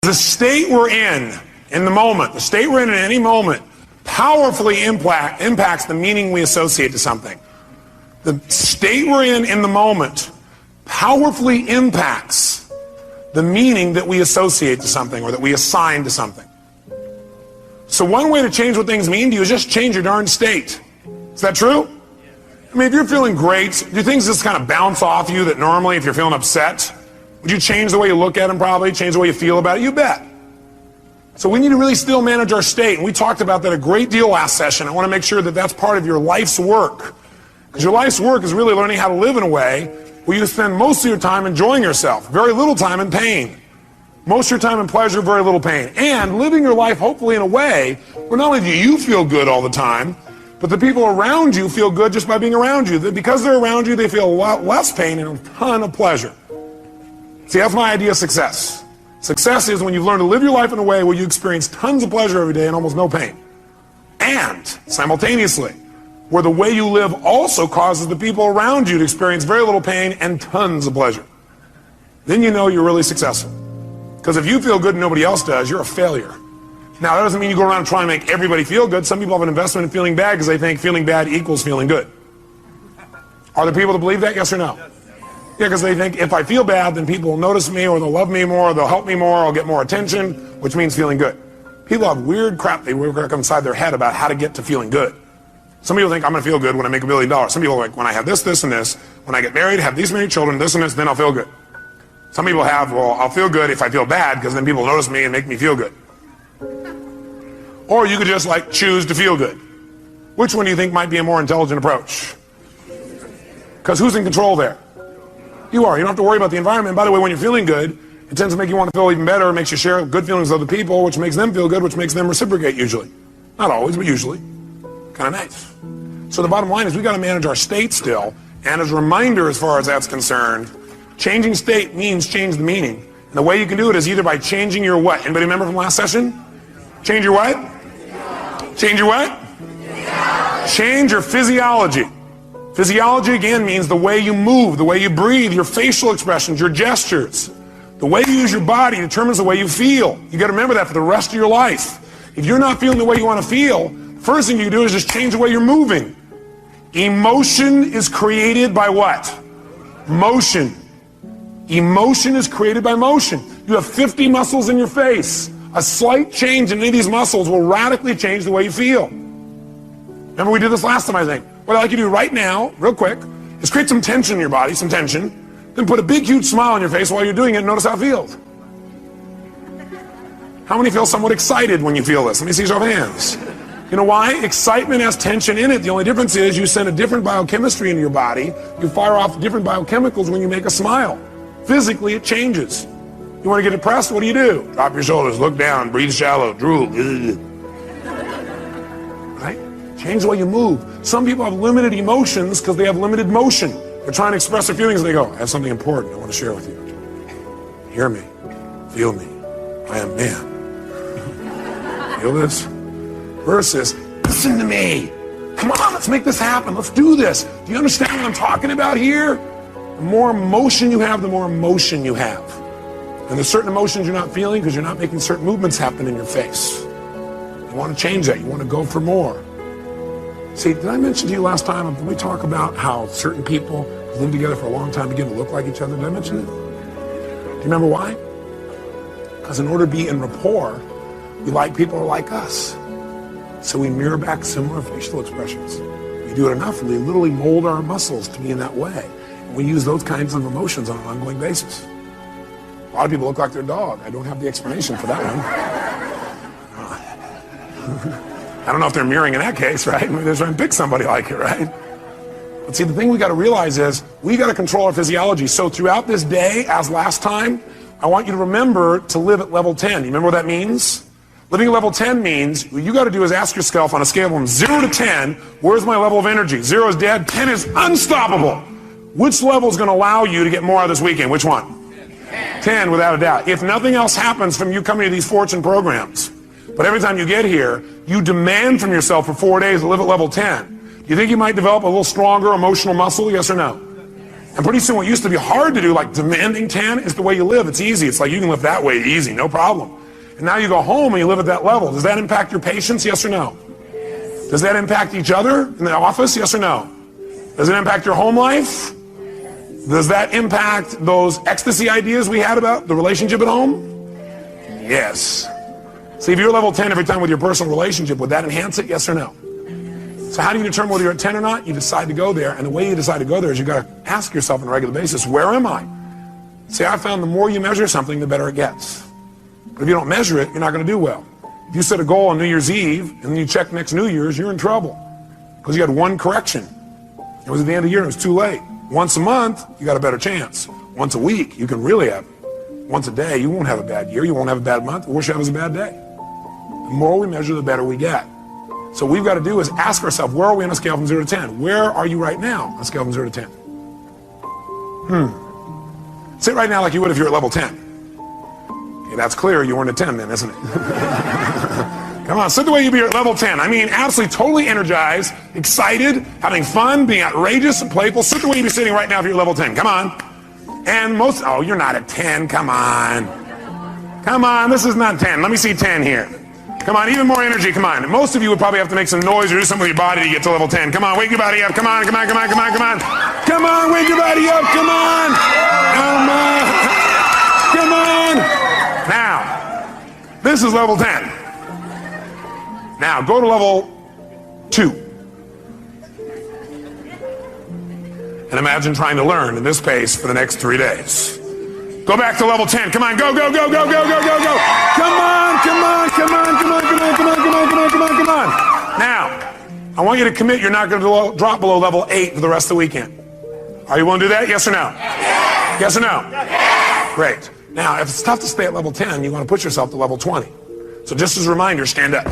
The state we're in the moment, the state we're in any moment, powerfully impacts the meaning we associate to something. The state we're in the moment powerfully impacts the meaning that we associate to something or that we assign to something. So one way to change what things mean to you is just change your darn state. Is that true? I mean, if you're feeling great, do things just kind of bounce off you that normally if you're feeling upset? Would you change the way you look at them probably, change the way you feel about it? You bet. So we need to really still manage our state, and we talked about that a great deal last session. I want to make sure that that's part of your life's work. Because your life's work is really learning how to live in a way where you spend most of your time enjoying yourself, very little time in pain. Most of your time in pleasure, very little pain. And living your life hopefully in a way where not only do you feel good all the time, but the people around you feel good just by being around you. That because they're around you, they feel a lot less pain and a ton of pleasure. See, that's my idea of success. Success is when you've learned to live your life in a way where you experience tons of pleasure every day and almost no pain. And simultaneously, where the way you live also causes the people around you to experience very little pain and tons of pleasure. Then you know you're really successful. Because if you feel good and nobody else does, you're a failure. Now, that doesn't mean you go around trying to make everybody feel good. Some people have an investment in feeling bad because they think feeling bad equals feeling good. Are there people that believe that, yes or no? Yeah, because they think if I feel bad, then people will notice me, or they'll love me more, or they'll help me more, or I'll get more attention, which means feeling good. People have weird crap they work inside their head about how to get to feeling good. Some people think I'm going to feel good when I make $1 billion. Some people are like, when I have this, this, and this, when I get married, have these many children, this and this, then I'll feel good. Some people have, well, I'll feel good if I feel bad, because then people notice me and make me feel good. Or you could just like choose to feel good. Which one do you think might be a more intelligent approach? Because who's in control there? You are. You don't have to worry about the environment. By the way, when you're feeling good, it tends to make you want to feel even better. It makes you share good feelings with other people, which makes them feel good, which makes them reciprocate usually. Not always, but usually. Kind of nice. So the bottom line is we got to manage our state still. And as a reminder, as far as that's concerned, changing state means change the meaning. And the way you can do it is either by changing your what? Anybody remember from last session? Change your what? Change your what? Change your physiology. Physiology, again, means the way you move, the way you breathe, your facial expressions, your gestures. The way you use your body determines the way you feel. You got to remember that for the rest of your life. If you're not feeling the way you want to feel, first thing you do is just change the way you're moving. Emotion is created by what? Motion. Emotion is created by motion. You have 50 muscles in your face. A slight change in any of these muscles will radically change the way you feel. Remember we did this last time, I think. What I'd like you to do right now, real quick, is create some tension in your body, some tension, then put a big, huge smile on your face while you're doing it and notice how it feels. How many feel somewhat excited when you feel this? Let me see your hands. You know why? Excitement has tension in it. The only difference is you send a different biochemistry into your body. You fire off different biochemicals when you make a smile. Physically, it changes. You want to get depressed? What do? Drop your shoulders, look down, breathe shallow, drool. Right? Change the way you move. Some people have limited emotions because they have limited motion. They're trying to express their feelings and they go, I have something important I want to share with you. Hear me. Feel me. I am man. Feel this? Versus, listen to me. Come on, let's make this happen. Let's do this. Do you understand what I'm talking about here? The more emotion you have, the more emotion you have. And there's certain emotions you're not feeling because you're not making certain movements happen in your face. You want to change that. You want to go for more. See, did I mention to you last time, did we talk about how certain people who live together for a long time begin to look like each other? Did I mention it? Do you remember why? Because in order to be in rapport, we like people who are like us. So we mirror back similar facial expressions. We do it enough and we literally mold our muscles to be in that way. And we use those kinds of emotions on an ongoing basis. A lot of people look like their dog. I don't have the explanation for that one. I don't know if they're mirroring in that case, right? Maybe they're trying to pick somebody like it, right? But see, the thing we got to realize is we got to control our physiology. So throughout this day, as last time, I want you to remember to live at level 10. You remember what that means? Living at level 10 means what you got to do is ask yourself on a scale from 0 to 10, where's my level of energy? 0 is dead, 10 is unstoppable. Which level is going to allow you to get more out of this weekend? Which one? 10, without a doubt. If nothing else happens from you coming to these fortune programs, but every time you get here, you demand from yourself for 4 days to live at level 10. Do you think you might develop a little stronger emotional muscle, yes or no? And pretty soon what used to be hard to do, like demanding 10, is the way you live. It's easy. It's like you can live that way easy, no problem. And now you go home and you live at that level. Does that impact your patients? Yes or no? Does that impact each other in the office? Yes or no? Does it impact your home life? Does that impact those ecstasy ideas we had about the relationship at home? Yes. See, if you're level 10 every time with your personal relationship, would that enhance it? Yes or no? So how do you determine whether you're at 10 or not? You decide to go there, and the way you decide to go there is you got to ask yourself on a regular basis, where am I? See, I found the more you measure something, the better it gets. But if you don't measure it, you're not going to do well. If you set a goal on New Year's Eve, and then you check next New Year's, you're in trouble. Because you had one correction. It was at the end of the year, and it was too late. Once a month, you got a better chance. Once a week, you can really have. Once a day, you won't have a bad year, you won't have a bad month, the worst you have is a bad day. The more we measure, the better we get. So what we've got to do is ask ourselves, where are we on a scale from 0 to 10? Where are you right now on a scale from 0 to 10? Sit right now like you would if you were at level 10. Okay, that's clear, you weren't at 10 then, isn't it? Come on, sit the way you'd be at level 10. I mean, absolutely, totally energized, excited, having fun, being outrageous and playful. Sit the way you'd be sitting right now if you're at level 10. Come on. And most, oh, you're not at 10. Come on. Come on, this is not 10. Let me see 10 here. Come on, even more energy, come on. Most of you would probably have to make some noise or do something with your body to get to level 10. Come on, wake your body up. Come on, come on, come on, come on, come on. Come on, wake your body up. Come on. Come on. Come on. Now, this is level 10. Now, go to level 2. And imagine trying to learn at this pace for the next 3 days. Go back to level 10. Come on, go, go, go, go, go, go, go, go. Come on, come on, come on, come on, come on, come on, come on, come on, come on, come on. Now, I want you to commit you're not going to drop below level 8 for the rest of the weekend. Are you willing to do that? Yes or no? Yes or no? Great. Now, if it's tough to stay at level 10, you want to push yourself to level 20. So just as a reminder, stand up.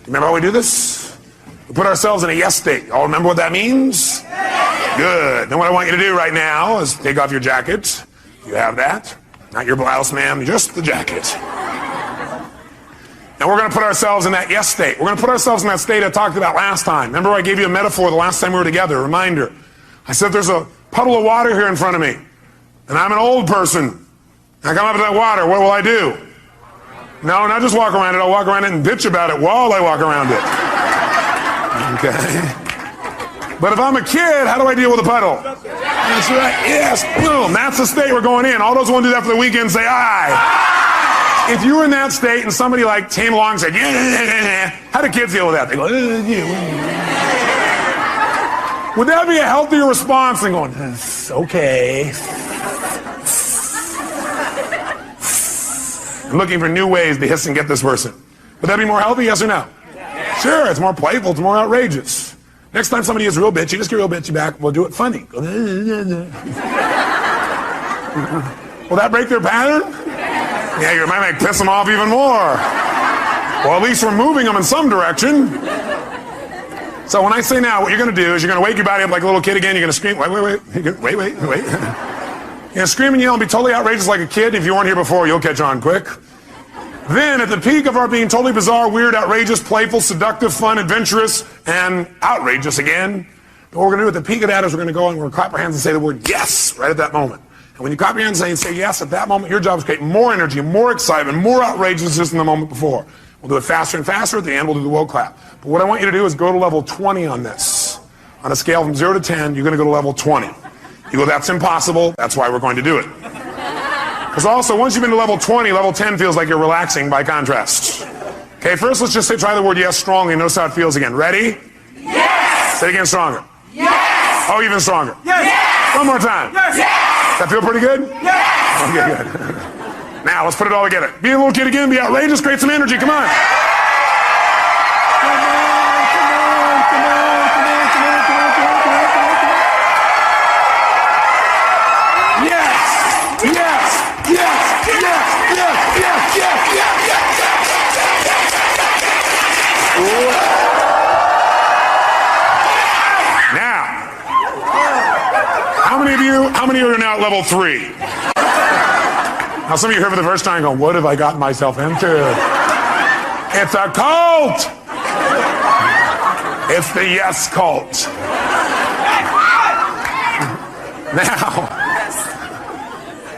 Remember how we do this? We put ourselves in a yes state. All remember what that means? Good. Then what I want you to do right now is take off your jacket. You have that. Not your blouse, ma'am, just the jacket. And we're going to put ourselves in that yes state. We're going to put ourselves in that state I talked about last time. Remember I gave you a metaphor the last time we were together, a reminder. I said there's a puddle of water here in front of me, and I'm an old person. I come up to that water, what will I do? No, not just walk around it, I'll walk around it and bitch about it while I walk around it. Okay. But if I'm a kid, how do I deal with a puddle? That's right, yes, boom, that's the state we're going in. All those who want to do that for the weekend say aye. If you were in that state and somebody like came along and said, yeah, how do kids deal with that? They go, would that be a healthier response than going, okay. I'm looking for new ways to hiss and get this person. Would that be more healthy, yes or no? Sure, it's more playful, it's more outrageous. Next time somebody is real bitchy, just get real bitchy back. We'll do it funny. Will that break their pattern? Yeah, you might piss them off even more. Well, at least we're moving them in some direction. So when I say now, what you're going to do is you're going to wake your body up like a little kid again. You're going to scream, wait. You're going to scream and yell and be totally outrageous like a kid. If you weren't here before, you'll catch on quick. Then, at the peak of our being totally bizarre, weird, outrageous, playful, seductive, fun, adventurous, and outrageous again, what we're going to do at the peak of that is we're going to go and we're going to clap our hands and say the word yes right at that moment. And when you clap your hands and say yes at that moment, your job is to create more energy, more excitement, more outrageousness than the moment before. We'll do it faster and faster. At the end, we'll do the world clap. But what I want you to do is go to level 20 on this. On a scale from 0 to 10, you're going to go to level 20. You go, that's impossible. That's why we're going to do it. Because also, once you've been to level 20, level 10 feels like you're relaxing by contrast. Okay, first let's just try the word yes strongly. Notice how it feels again. Ready? Yes! Say it again stronger. Yes! Oh, even stronger. Yes! One more time. Yes! Does that feel pretty good? Yes! Okay, good. Now, let's put it all together. Be a little kid again, be outrageous, create some energy, come on. How many of you are now at level 3? Now some of you here for the first time going, what have I gotten myself into? It's a cult! It's the yes cult.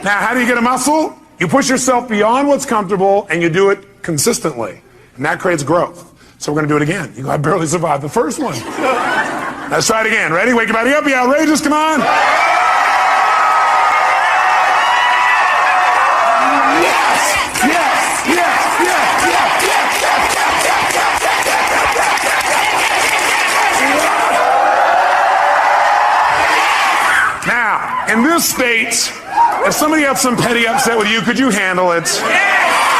Now, how do you get a muscle? You push yourself beyond what's comfortable and you do it consistently. And that creates growth. So we're going to do it again. You go, I barely survived the first one. Let's try it again. Ready? Wake your body up. Be outrageous. Come on. Now, in this state, if somebody had some petty upset with you, could you handle it?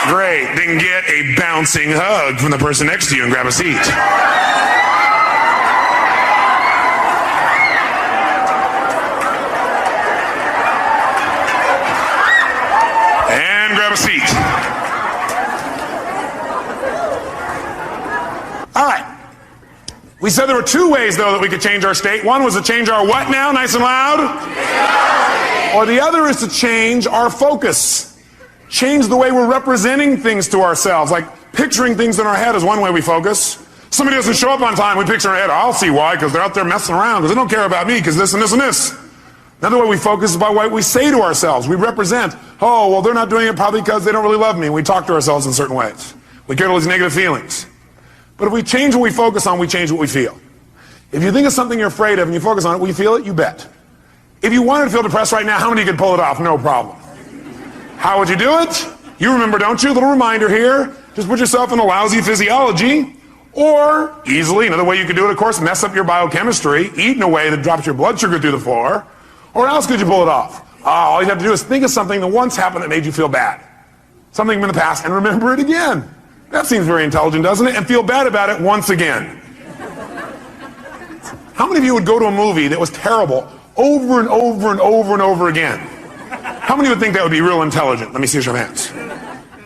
Great. Then get a bouncing hug from the person next to you and grab a seat. And grab a seat. All right. We said there were two ways, though, that we could change our state. One was to change our what now? Nice and loud? Or the other is to change our focus. Change the way we're representing things to ourselves. Like picturing things in our head is one way we focus. Somebody doesn't show up on time, we picture in our head, I'll see why, because they're out there messing around, because they don't care about me, because this and this and this. Another way we focus is by what we say to ourselves. We represent, oh, well, they're not doing it probably because they don't really love me. We talk to ourselves in certain ways. We get all these negative feelings. But if we change what we focus on, we change what we feel. If you think of something you're afraid of and you focus on it, will you feel it? You bet. If you wanted to feel depressed right now, how many could pull it off? No problem. How would you do it? You remember, don't you? A little reminder here. Just put yourself in a lousy physiology. Or, easily, another way you could do it, of course, mess up your biochemistry, eat in a way that drops your blood sugar through the floor. Or else could you pull it off? All you have to do is think of something that once happened that made you feel bad. Something from the past, and remember it again. That seems very intelligent, doesn't it? And feel bad about it once again. How many of you would go to a movie that was terrible over and over and over and over again? How many would think that would be real intelligent? Let me see your hands.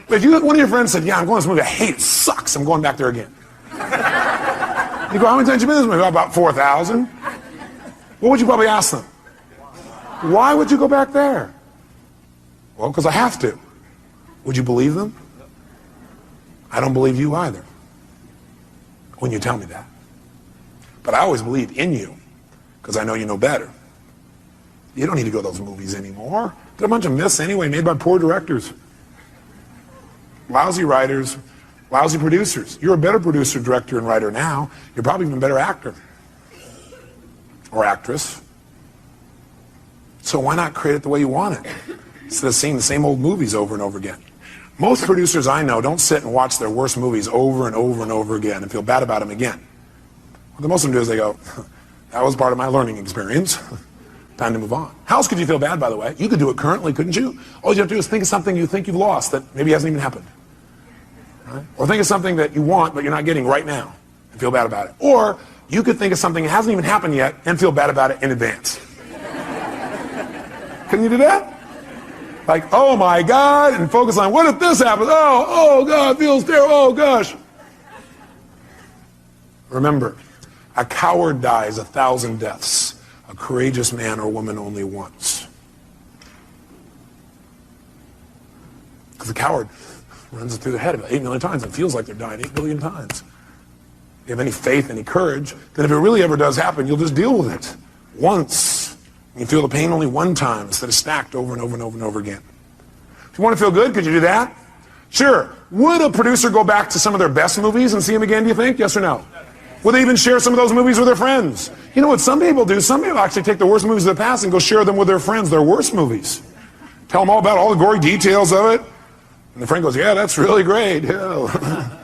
But if one of your friends said, yeah, I'm going to this movie, I hate it, sucks, I'm going back there again. You go, how many times have you been to this movie? About 4,000. What would you probably ask them? Why would you go back there? Well, because I have to. Would you believe them? I don't believe you either when you tell me that. But I always believe in you because I know you know better. You don't need to go to those movies anymore. They're a bunch of myths anyway, made by poor directors. Lousy writers, lousy producers. You're a better producer, director, and writer now. You're probably even a better actor or actress. So why not create it the way you want it instead of seeing the same old movies over and over again? Most producers I know don't sit and watch their worst movies over and over and over again and feel bad about them again. What most of them do is they go, that was part of my learning experience. Time to move on. How else could you feel bad, by the way? You could do it currently, couldn't you? All you have to do is think of something you think you've lost that maybe hasn't even happened. Right? Or think of something that you want but you're not getting right now and feel bad about it. Or you could think of something that hasn't even happened yet and feel bad about it in advance. Can you do that? Like, oh my God, and focus on, what if this happens? Oh God, it feels terrible, oh gosh. Remember, a coward dies 1,000 deaths. A courageous man or woman only once. Because the coward runs it through their head about 8 million times and feels like they're dying 8 billion times. If you have any faith, any courage, then if it really ever does happen, you'll just deal with it once. You feel the pain only one time instead of stacked over and over and over and over again. If you want to feel good, could you do that? Sure. Would a producer go back to some of their best movies and see them again, do you think? Yes or no? Would they even share some of those movies with their friends? You know what some people do? Some people actually take the worst movies of the past and go share them with their friends, their worst movies. Tell them all about all the gory details of it. And the friend goes, yeah, that's really great. Yeah.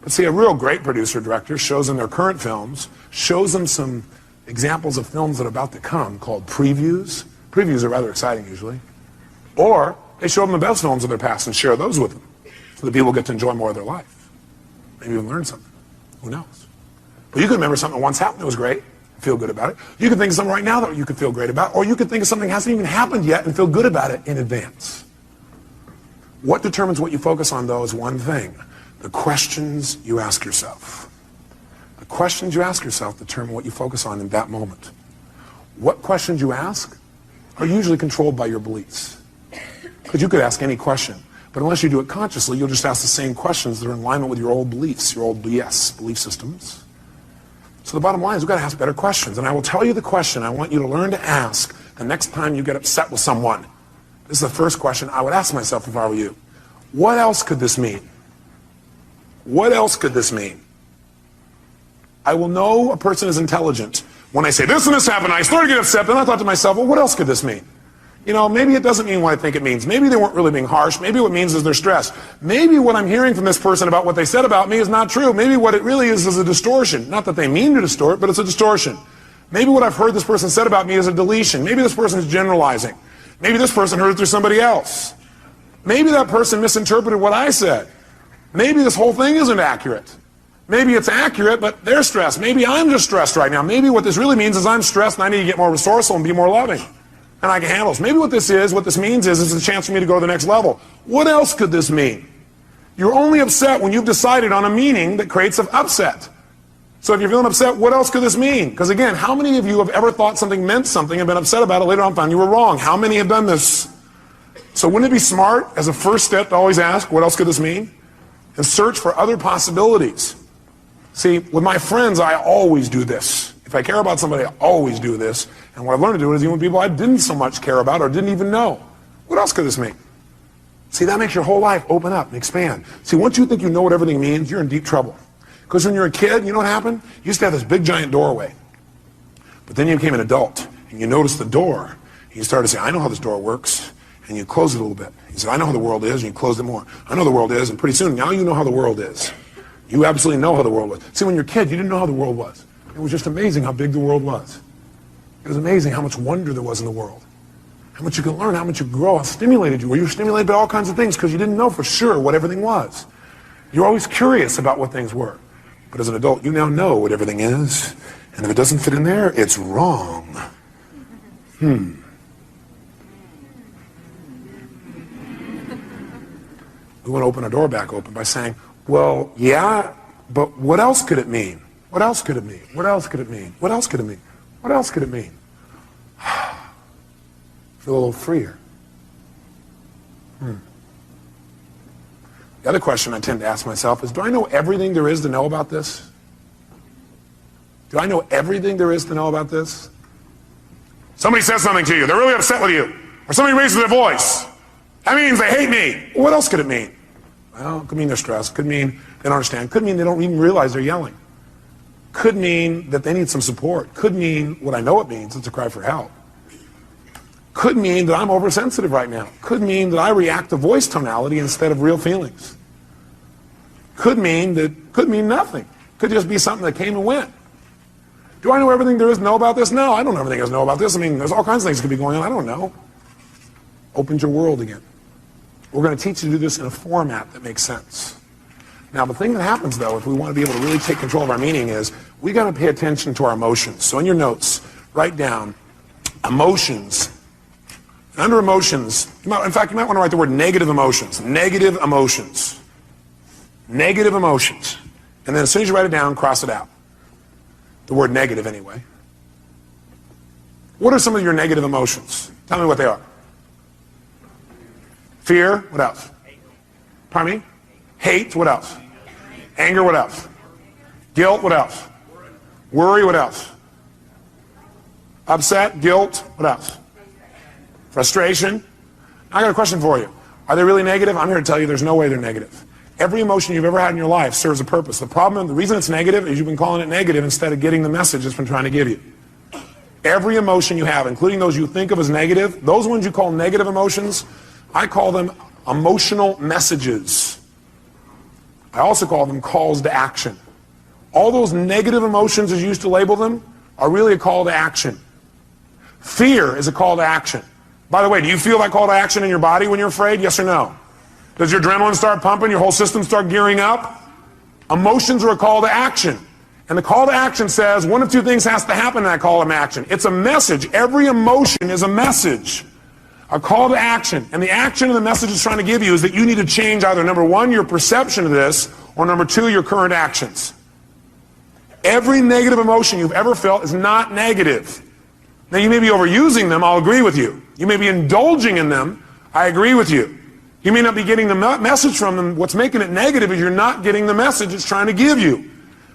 But see, a real great producer director shows them their current films, shows them some examples of films that are about to come called previews. Previews are rather exciting usually. Or they show them the best films of their past and share those with them so that people get to enjoy more of their life. Maybe even learn something. Who knows? But you could remember something that once happened that was great, feel good about it. You could think of something right now that you could feel great about, or you could think of something that hasn't even happened yet and feel good about it in advance. What determines what you focus on, though, is one thing: the questions you ask yourself. The questions you ask yourself determine what you focus on in that moment. What questions you ask are usually controlled by your beliefs. Because you could ask any question, but unless you do it consciously, you'll just ask the same questions that are in alignment with your old beliefs, your old BS, belief systems. So the bottom line is we've got to ask better questions. And I will tell you the question I want you to learn to ask the next time you get upset with someone. This is the first question I would ask myself if I were you. What else could this mean? What else could this mean? I will know a person is intelligent when I say this and this happened. I started to get upset, then I thought to myself, well, what else could this mean? You know, maybe it doesn't mean what I think it means. Maybe they weren't really being harsh. Maybe what it means is they're stressed. Maybe what I'm hearing from this person about what they said about me is not true. Maybe what it really is a distortion. Not that they mean to distort, but it's a distortion. Maybe what I've heard this person said about me is a deletion. Maybe this person is generalizing. Maybe this person heard it through somebody else. Maybe that person misinterpreted what I said. Maybe this whole thing isn't accurate. Maybe it's accurate, but they're stressed. Maybe I'm just stressed right now. Maybe what this really means is I'm stressed and I need to get more resourceful and be more loving. And I can handle this. Maybe what this means is it's a chance for me to go to the next level. What else could this mean? You're only upset when you've decided on a meaning that creates an upset. So if you're feeling upset, what else could this mean? Because again, how many of you have ever thought something meant something and been upset about it later on found you were wrong? How many have done this? So wouldn't it be smart as a first step to always ask, what else could this mean? And search for other possibilities. See, with my friends, I always do this. If I care about somebody, I always do this. And what I've learned to do is even with people I didn't so much care about or didn't even know. What else could this mean? See, that makes your whole life open up and expand. See, once you think you know what everything means, you're in deep trouble. Because when you're a kid, you know what happened? You used to have this big giant doorway. But then you became an adult, and you noticed the door. And you started to say, I know how this door works. And you close it a little bit. You said, I know how the world is, and you closed it more. I know the world is, and pretty soon, now you know how the world is. You absolutely know how the world was. See, when you're a kid, you didn't know how the world was. It was just amazing how big the world was. It was amazing how much wonder there was in the world. How much you could learn, how much you could grow, how stimulated you were. You were stimulated by all kinds of things because you didn't know for sure what everything was. You're always curious about what things were. But as an adult, you now know what everything is. And if it doesn't fit in there, it's wrong. We want to open our door back open by saying, well, yeah, but what else could it mean? What else could it mean? What else could it mean? What else could it mean? What else could it mean? Feel a little freer. The other question I tend to ask myself is, do I know everything there is to know about this? Do I know everything there is to know about this? Somebody says something to you. They're really upset with you. Or somebody raises their voice. That means they hate me. What else could it mean? Well, it could mean they're stressed. Could mean they don't understand. Could mean they don't even realize they're yelling. Could mean that they need some support. Could mean what I know it means. It's a cry for help. Could mean that I'm oversensitive right now. Could mean that I react to voice tonality instead of real feelings. Could mean nothing. Could just be something that came and went. Do I know everything there is to know about this? No, I don't know everything there is to know about this. I mean, there's all kinds of things that could be going on. I don't know. Opens your world again. We're going to teach you to do this in a format that makes sense. Now, the thing that happens, though, if we want to be able to really take control of our meaning is we got to pay attention to our emotions. So in your notes, write down emotions. And under emotions, in fact, you might want to write the word negative emotions. Negative emotions. Negative emotions. And then as soon as you write it down, cross it out. The word negative, anyway. What are some of your negative emotions? Tell me what they are. Fear, what else? Pardon me? Hate, what else? Anger, what else? Guilt, what else? Worry, what else? Upset, guilt, what else? Frustration. I got a question for you. Are they really negative? I'm here to tell you there's no way they're negative. Every emotion you've ever had in your life serves a purpose. The problem, the reason it's negative is you've been calling it negative instead of getting the message it's been trying to give you. Every emotion you have, including those you think of as negative, those ones you call negative emotions, I call them emotional messages. I also call them calls to action. All those negative emotions, as you used to label them, are really a call to action. Fear is a call to action. By the way, do you feel that call to action in your body when you're afraid? Yes or no? Does your adrenaline start pumping? Your whole system start gearing up? Emotions are a call to action. And the call to action says one of two things has to happen in that call to action. It's a message. Every emotion is a message. A call to action. And the action and the message it's trying to give you is that you need to change either, number one, your perception of this, or number two, your current actions. Every negative emotion you've ever felt is not negative. Now, you may be overusing them, I'll agree with you. You may be indulging in them, I agree with you. You may not be getting the message from them. What's making it negative is you're not getting the message it's trying to give you.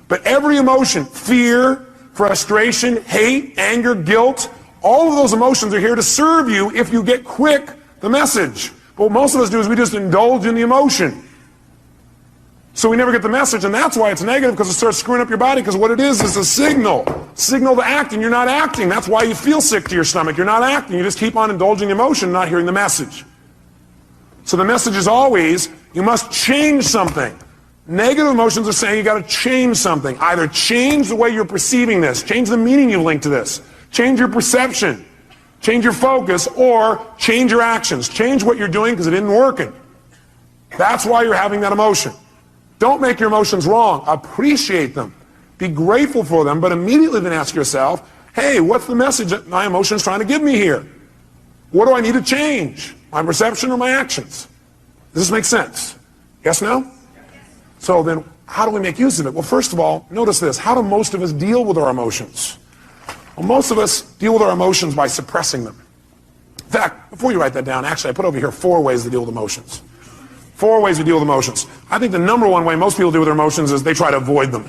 But every emotion, fear, frustration, hate, anger, guilt. All of those emotions are here to serve you if you get quick the message. But what most of us do is we just indulge in the emotion. So we never get the message, and that's why it's negative, because it starts screwing up your body, because what it is a signal to act, and you're not acting. That's why you feel sick to your stomach. You're not acting. You just keep on indulging emotion, not hearing the message. So the message is always, you must change something. Negative emotions are saying you got to change something. Either change the way you're perceiving this, change the meaning you link to this, change your perception, change your focus, or change your actions. Change what you're doing because it isn't working. That's why you're having that emotion. Don't make your emotions wrong. Appreciate them. Be grateful for them, but immediately then ask yourself, hey, what's the message that my emotion's trying to give me here? What do I need to change? My perception or my actions? Does this make sense? Yes, no? So then, how do we make use of it? Well, first of all, notice this. How do most of us deal with our emotions? Well, most of us deal with our emotions by suppressing them. In fact, before you write that down, actually, I put over here 4 ways to deal with emotions. 4 ways to deal with emotions. I think the number one way most people deal with their emotions is they try to avoid them.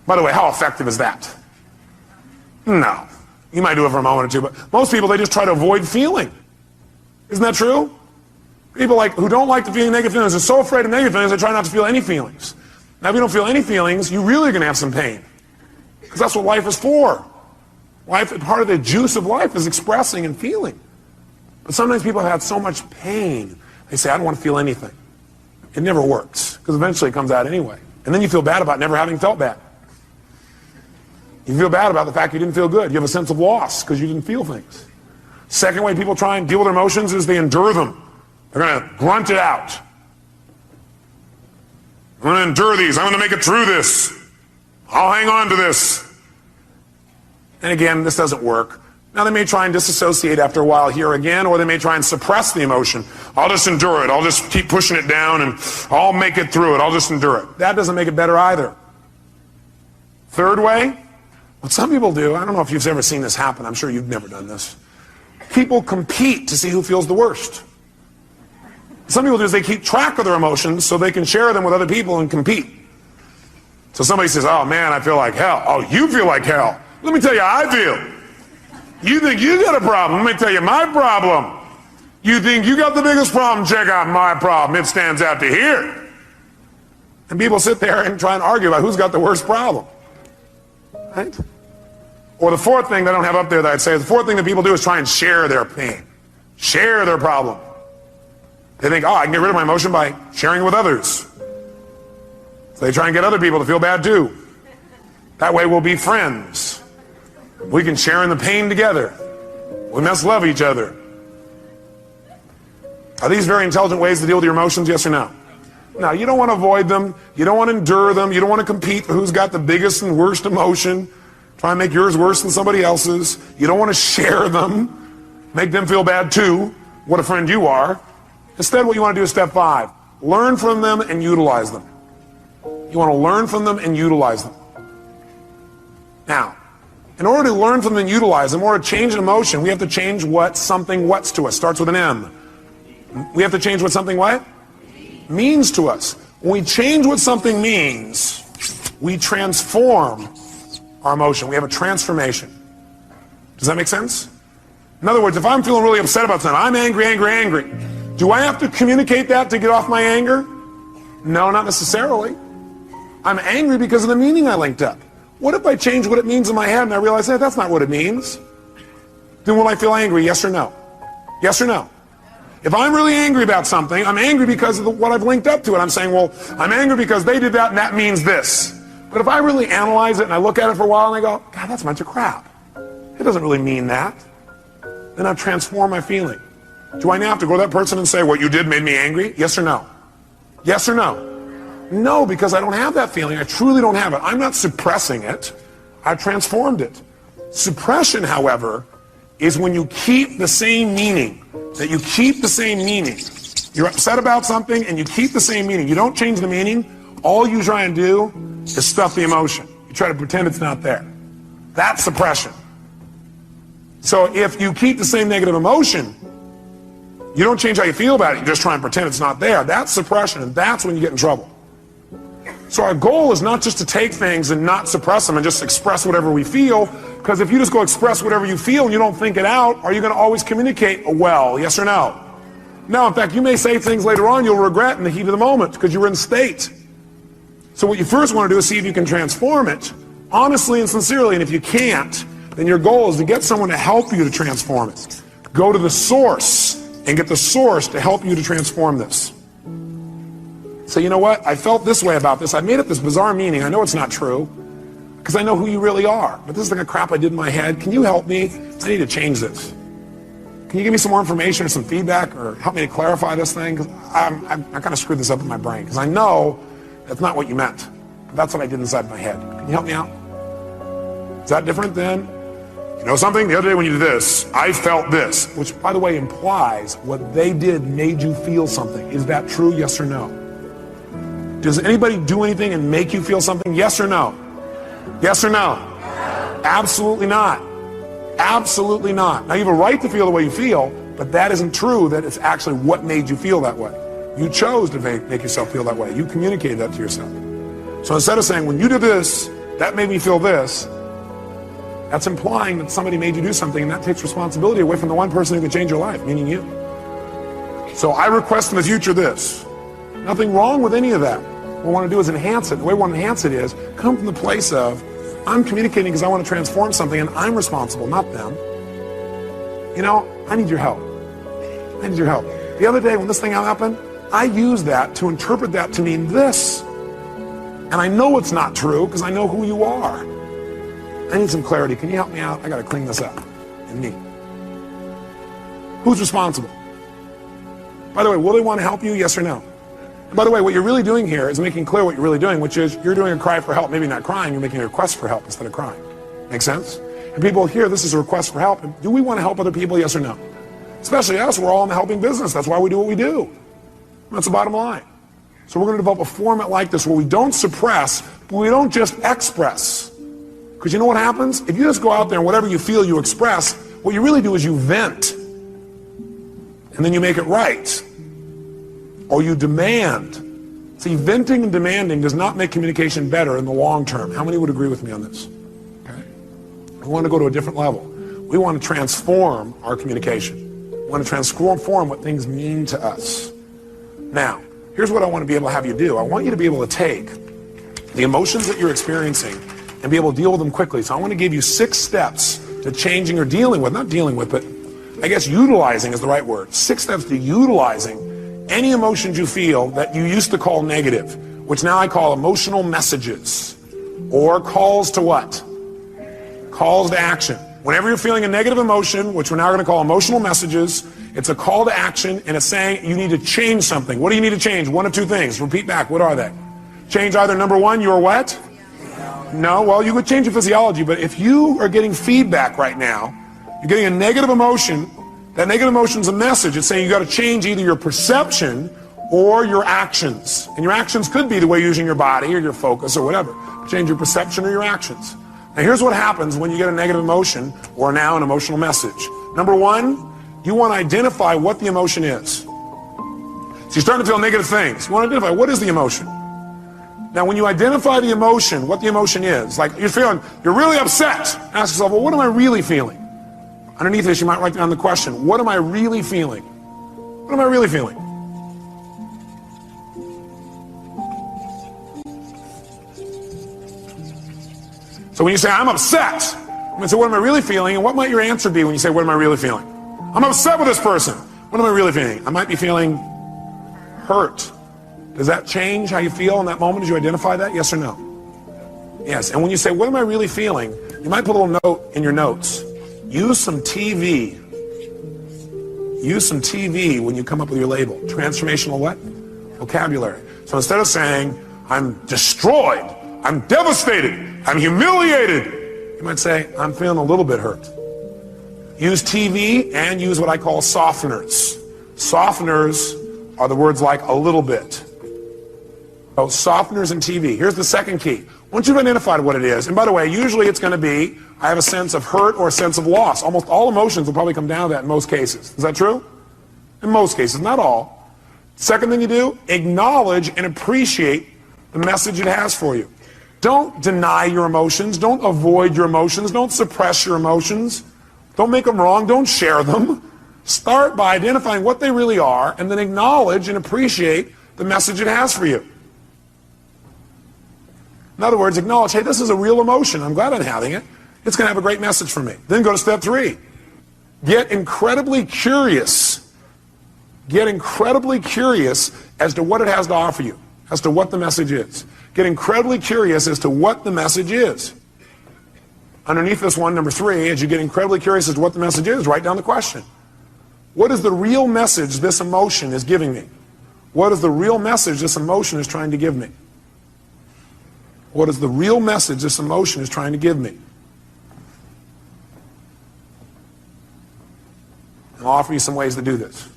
By the way, how effective is that? No. You might do it for a moment or two, but most people, they just try to avoid feeling. Isn't that true? People who don't like to feel negative feelings are so afraid of negative feelings, they try not to feel any feelings. Now, if you don't feel any feelings, you're really going to have some pain. Because that's what life is for. Life, part of the juice of life is expressing and feeling. But sometimes people have had so much pain, they say, I don't want to feel anything. It never works, because eventually it comes out anyway. And then you feel bad about never having felt bad. You feel bad about the fact you didn't feel good. You have a sense of loss because you didn't feel things. Second way people try and deal with their emotions is they endure them. They're going to grunt it out. I'm going to endure these. I'm going to make it through this. I'll hang on to this. And again, this doesn't work. Now, they may try and disassociate after a while here again, or they may try and suppress the emotion. I'll just endure it. I'll just keep pushing it down, and I'll make it through it. I'll just endure it. That doesn't make it better either. Third way, what some people do, I don't know if you've ever seen this happen. I'm sure you've never done this. People compete to see who feels the worst. Some people do is they keep track of their emotions so they can share them with other people and compete. So somebody says, oh man, I feel like hell. Oh, you feel like hell. Let me tell you how I feel. You think you got a problem. Let me tell you my problem. You think you got the biggest problem. Check out my problem. It stands out to here. And people sit there and try and argue about who's got the worst problem. Right? Or the fourth thing that I don't have up there that I'd say, the fourth thing that people do is try and share their pain. Share their problem. They think, oh, I can get rid of my emotion by sharing it with others. So they try and get other people to feel bad too. That way we'll be friends. We can share in the pain together. We must love each other. Are these very intelligent ways to deal with your emotions, yes or no? No, you don't want to avoid them. You don't want to endure them. You don't want to compete for who's got the biggest and worst emotion. Try and make yours worse than somebody else's. You don't want to share them. Make them feel bad too. What a friend you are. Instead, what you want to do is step 5. Learn from them and utilize them. You want to learn from them and utilize them. Now, in order to learn from them and utilize them, in order to change an emotion, we have to change what something what's to us. Starts with an M. We have to change what something what? Means to us. When we change what something means, we transform our emotion. We have a transformation. Does that make sense? In other words, if I'm feeling really upset about something, I'm angry. Do I have to communicate that to get off my anger? No, not necessarily. I'm angry because of the meaning I linked up. What if I change what it means in my head and I realize, hey, that's not what it means? Then will I feel angry, yes or no? Yes or no? If I'm really angry about something, I'm angry because of what I've linked up to it. I'm saying, well, I'm angry because they did that and that means this. But if I really analyze it and I look at it for a while and I go, God, that's a bunch of crap. It doesn't really mean that. Then I've transformed my feeling. Do I now have to go to that person and say, what you did made me angry? Yes or no? Yes or no? No, because I don't have that feeling. I truly don't have it. I'm not suppressing it. I've transformed it. Suppression, however, is when you keep the same meaning. That you keep the same meaning. You're upset about something and you keep the same meaning. You don't change the meaning. All you try and do is stuff the emotion. You try to pretend it's not there. That's suppression. So if you keep the same negative emotion, you don't change how you feel about it. You just try and pretend it's not there. That's suppression, and that's when you get in trouble. So our goal is not just to take things and not suppress them and just express whatever we feel, because if you just go express whatever you feel and you don't think it out, are you going to always communicate well, yes or no? No, in fact, you may say things later on you'll regret in the heat of the moment because you were in state. So what you first want to do is see if you can transform it, honestly and sincerely, and if you can't, then your goal is to get someone to help you to transform it. Go to the source and get the source to help you to transform this. So you know what? I felt this way about this. I made up this bizarre meaning. I know it's not true because I know who you really are. But this is the kind of crap I did in my head. Can you help me? I need to change this. Can you give me some more information or some feedback or help me to clarify this thing? Because I kind of screwed this up in my brain because I know that's not what you meant. But that's what I did inside my head. Can you help me out? Is that different than, you know something? The other day when you did this, I felt this, which by the way implies what they did made you feel something. Is that true? Yes or no? Does anybody do anything and make you feel something? Yes or no? Yes or no? Absolutely not. Absolutely not. Now you have a right to feel the way you feel, but that isn't true that it's actually what made you feel that way. You chose to make yourself feel that way. You communicated that to yourself. So instead of saying, when you did this, that made me feel this, that's implying that somebody made you do something, and that takes responsibility away from the one person who can change your life, meaning you. So I request in the future this. Nothing wrong with any of that. What we want to do is enhance it. The way we want to enhance it is come from the place of, I'm communicating because I want to transform something and I'm responsible, not them. You know, I need your help. I need your help. The other day when this thing happened, I used that to interpret that to mean this. And I know it's not true because I know who you are. I need some clarity. Can you help me out? I got to clean this up. And me. Who's responsible? By the way, will they want to help you? Yes or no? And by the way, what you're really doing here is making clear what you're really doing, which is you're doing a cry for help. Maybe not crying, you're making a request for help instead of crying. Make sense? And people hear this is a request for help. Do we want to help other people? Yes or no? Especially us, we're all in the helping business. That's why we do what we do. That's the bottom line. So we're going to develop a format like this where we don't suppress, but we don't just express. Because you know what happens? If you just go out there and whatever you feel you express, what you really do is you vent. And then you make it right. Or you demand. See, venting and demanding does not make communication better in the long term. How many would agree with me on this? Okay. We want to go to a different level. We want to transform our communication. We want to transform what things mean to us. Now, here's what I want to be able to have you do. I want you to be able to take the emotions that you're experiencing and be able to deal with them quickly. So I want to give you 6 steps to changing or dealing with, not dealing with, but I guess utilizing is the right word. 6 steps to utilizing any emotions you feel that you used to call negative, which now I call emotional messages, or calls to what? Calls to action. Whenever you're feeling a negative emotion, which we're now going to call emotional messages, it's a call to action, and it's saying you need to change something. What do you need to change? One of 2 things. Repeat back. What are they? Change either number 1, your what? No, well, you could change your physiology, but if you are getting feedback right now, you're getting a negative emotion, that negative emotion is a message. It's saying you got to change either your perception or your actions. And your actions could be the way you're using your body or your focus or whatever. Change your perception or your actions. Now here's what happens when you get a negative emotion or now an emotional message. Number 1, you want to identify what the emotion is. So you're starting to feel negative things. You want to identify what is the emotion. Now when you identify the emotion, what the emotion is, like you're really upset. Ask yourself, well, what am I really feeling? Underneath this, you might write down the question, what am I really feeling? What am I really feeling? So when you say, I'm upset, I'm going to say, what am I really feeling? And what might your answer be when you say, what am I really feeling? I'm upset with this person. What am I really feeling? I might be feeling hurt. Does that change how you feel in that moment as you identify that? Yes or no? Yes. And when you say, what am I really feeling? You might put a little note in your notes. Use some TV. Use some TV when you come up with your label. Transformational what? Vocabulary. So instead of saying, I'm destroyed, I'm devastated, I'm humiliated, you might say, I'm feeling a little bit hurt. Use TV and use what I call softeners. Softeners are the words like a little bit. So softeners and TV. Here's the second key. Once you've identified what it is, and by the way, usually it's going to be, I have a sense of hurt or a sense of loss. Almost all emotions will probably come down to that in most cases. Is that true? In most cases, not all. Second thing you do, acknowledge and appreciate the message it has for you. Don't deny your emotions. Don't avoid your emotions. Don't suppress your emotions. Don't make them wrong. Don't share them. Start by identifying what they really are and then acknowledge and appreciate the message it has for you. In other words, acknowledge, hey, this is a real emotion. I'm glad I'm having it. It's going to have a great message for me. Then go to step 3. Get incredibly curious. Get incredibly curious as to what it has to offer you, as to what the message is. Get incredibly curious as to what the message is. Underneath this one, number 3, as you get incredibly curious as to what the message is, write down the question. What is the real message this emotion is giving me? What is the real message this emotion is trying to give me? What is the real message this emotion is trying to give me? I'll offer you some ways to do this.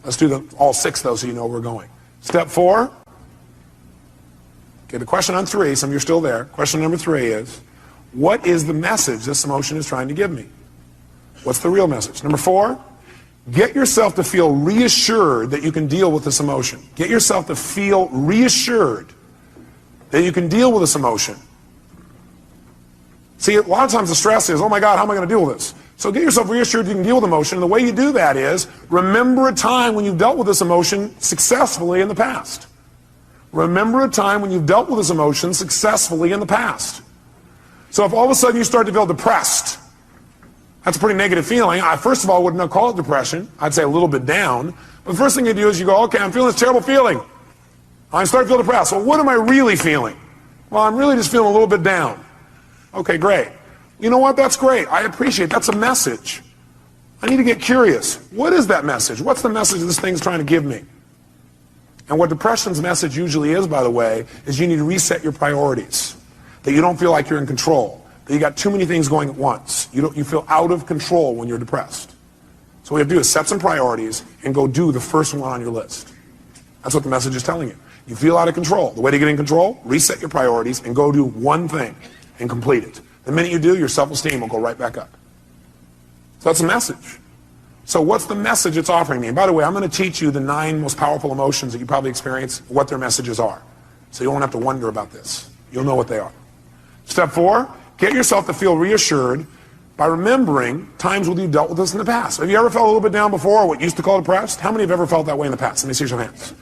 Let's do all 6 though so you know where we're going. Step 4. Okay, the question on 3, some of you are still there. Question number 3 is, what is the message this emotion is trying to give me? What's the real message? Number 4, get yourself to feel reassured that you can deal with this emotion. Get yourself to feel reassured that you can deal with this emotion. See, a lot of times the stress is, oh my God, how am I going to deal with this? So get yourself reassured you can deal with emotion. And the way you do that is, remember a time when you've dealt with this emotion successfully in the past. Remember a time when you've dealt with this emotion successfully in the past. So if all of a sudden you start to feel depressed, that's a pretty negative feeling. I, first of all, would not call it depression. I'd say a little bit down. But the first thing you do is you go, okay, I'm feeling this terrible feeling. I start to feel depressed. Well, what am I really feeling? Well, I'm really just feeling a little bit down. Okay, great. You know what? That's great. I appreciate it. That's a message. I need to get curious. What is that message? What's the message this thing's trying to give me? And what depression's message usually is, by the way, is you need to reset your priorities. That you don't feel like you're in control. That you got too many things going at once. You feel out of control when you're depressed. So what you have to do is set some priorities and go do the first one on your list. That's what the message is telling you. You feel out of control. The way to get in control, reset your priorities and go do one thing and complete it. The minute you do, your self-esteem will go right back up. So that's a message. So what's the message it's offering me? And by the way, I'm going to teach you the 9 most powerful emotions that you probably experience, what their messages are. So you won't have to wonder about this. You'll know what they are. Step 4, get yourself to feel reassured by remembering times when you've dealt with this in the past. Have you ever felt a little bit down before, or what you used to call depressed? How many have ever felt that way in the past? Let me see your hands.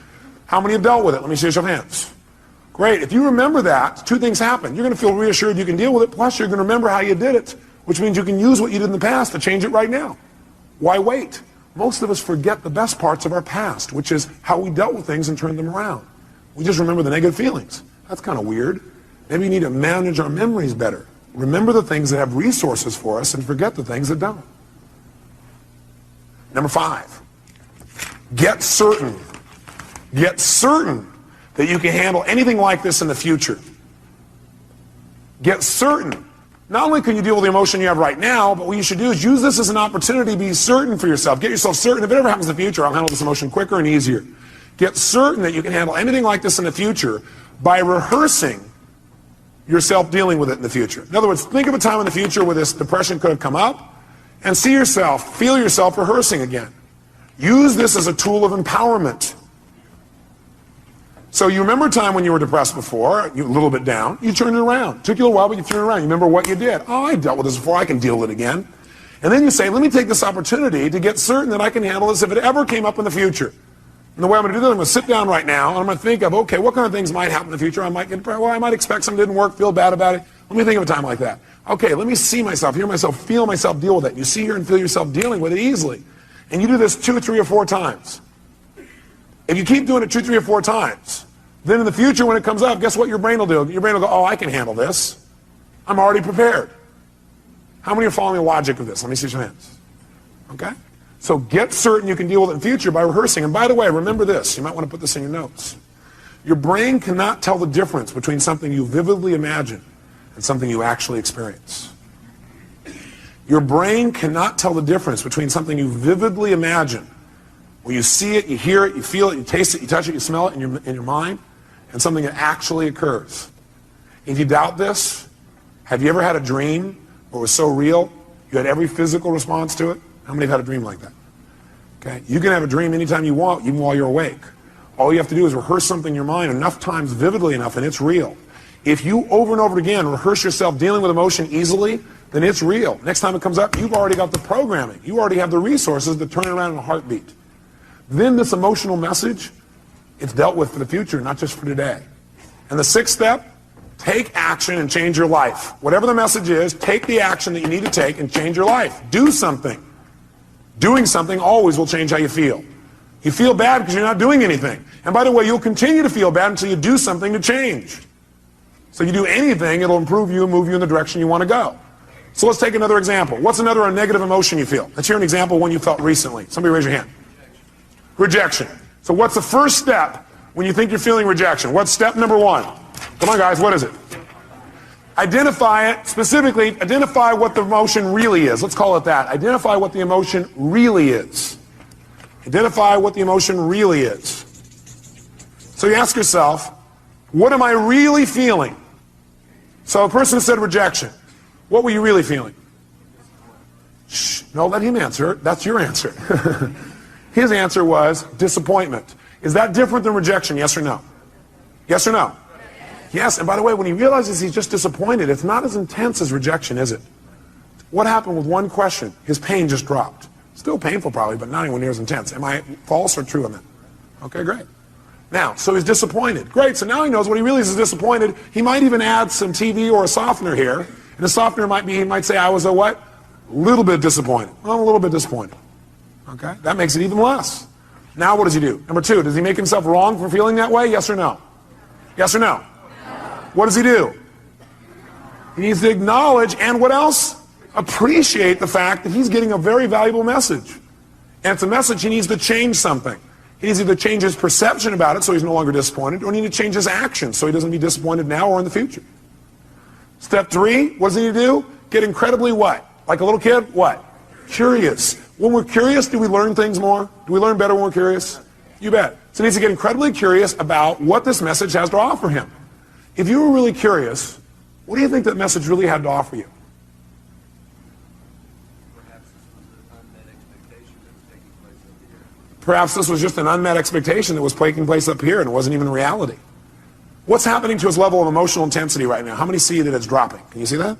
How many have dealt with it? Let me see your hands. Great. If you remember that, 2 things happen. You're going to feel reassured you can deal with it, plus you're going to remember how you did it, which means you can use what you did in the past to change it right now. Why wait? Most of us forget the best parts of our past, which is how we dealt with things and turned them around. We just remember the negative feelings. That's kind of weird. Maybe we need to manage our memories better. Remember the things that have resources for us and forget the things that don't. Number 5, get certain that you can handle anything like this in the future. Get certain. Not only can you deal with the emotion you have right now, but what you should do is use this as an opportunity to be certain for yourself. Get yourself certain. If it ever happens in the future, I'll handle this emotion quicker and easier. Get certain that you can handle anything like this in the future by rehearsing yourself dealing with it in the future. In other words, think of a time in the future where this depression could have come up and feel yourself rehearsing again. Use this as a tool of empowerment. So you remember a time when you were depressed before, you a little bit down, you turned it around. Took you a little while, but you turned it around. You remember what you did. Oh, I dealt with this before, I can deal with it again. And then you say, let me take this opportunity to get certain that I can handle this if it ever came up in the future. And the way I'm going to do that, I'm going to sit down right now, and I'm going to think of, okay, what kind of things might happen in the future? I might get depressed. Well, I might expect something didn't work, feel bad about it. Let me think of a time like that. Okay, let me see myself, hear myself, feel myself deal with it. You see, hear, and feel yourself dealing with it easily. And you do this 2, 3, or 4 times. If you keep doing it 2, 3, or 4 times, then in the future when it comes up, guess what your brain will do? Your brain will go, oh, I can handle this. I'm already prepared. How many are following the logic of this? Let me see your hands. Okay? So get certain you can deal with it in the future by rehearsing. And by the way, remember this. You might want to put this in your notes. Your brain cannot tell the difference between something you vividly imagine and something you actually experience. Your brain cannot tell the difference between something you vividly imagine, where you see it, you hear it, you feel it, you taste it, you touch it, you smell it in your mind, and something that actually occurs. If you doubt this, have you ever had a dream where it was so real you had every physical response to it? How many have had a dream like that? Okay, you can have a dream anytime you want, even while you're awake. All you have to do is rehearse something in your mind enough times, vividly enough, and it's real. If you over and over again rehearse yourself dealing with emotion easily, then it's real. Next time it comes up, you've already got the programming. You already have the resources to turn it around in a heartbeat. Then this emotional message, it's dealt with for the future, not just for today. And the sixth step, take action and change your life. Whatever the message is, take the action that you need to take and change your life. Do something. Doing something always will change how you feel. You feel bad because you're not doing anything. And by the way, you'll continue to feel bad until you do something to change. So if you do anything, it'll improve you and move you in the direction you want to go. So let's take another example. What's another negative emotion you feel? Let's hear an example of one you felt recently. Somebody raise your hand. Rejection. So what's the first step when you think you're feeling rejection? What's step number one? Come on, guys, what is it? Identify it. Specifically, identify what the emotion really is. Let's call it that. Identify what the emotion really is. Identify what the emotion really is. So you ask yourself, what am I really feeling? So a person said rejection. What were you really feeling? Shh, no, let him answer. That's your answer. His answer was disappointment. Is that different than rejection, yes or no? Yes or no? Yes, and by the way, when he realizes he's just disappointed, it's not as intense as rejection, is it? What happened with one question? His pain just dropped. Still painful probably, but not anywhere near as intense. Am I false or true on that? Okay, great. Now, so he's disappointed. Great, so now he knows when he realizes he's disappointed, he might even add some TV or a softener here. And the softener might be, he might say, I was a what? A little bit disappointed. Well, I'm a little bit disappointed. Okay, that makes it even less. Now what does he do? Number two, does he make himself wrong for feeling that way? Yes or no? Yes or no? What does he do? He needs to acknowledge and what else? Appreciate the fact that he's getting a very valuable message. And it's a message he needs to change something. He needs to either change his perception about it so he's no longer disappointed, or he needs to change his actions so he doesn't be disappointed now or in the future. Step three, what does he need to do? Get incredibly what? Like a little kid? What? Curious. When we're curious, do we learn things more? Do we learn better when we're curious? You bet. So he needs to get incredibly curious about what this message has to offer him. If you were really curious, what do you think that message really had to offer you? Perhaps this was just an unmet expectation that was taking place up here and it wasn't even reality. What's happening to his level of emotional intensity right now? How many see that it's dropping? Can you see that?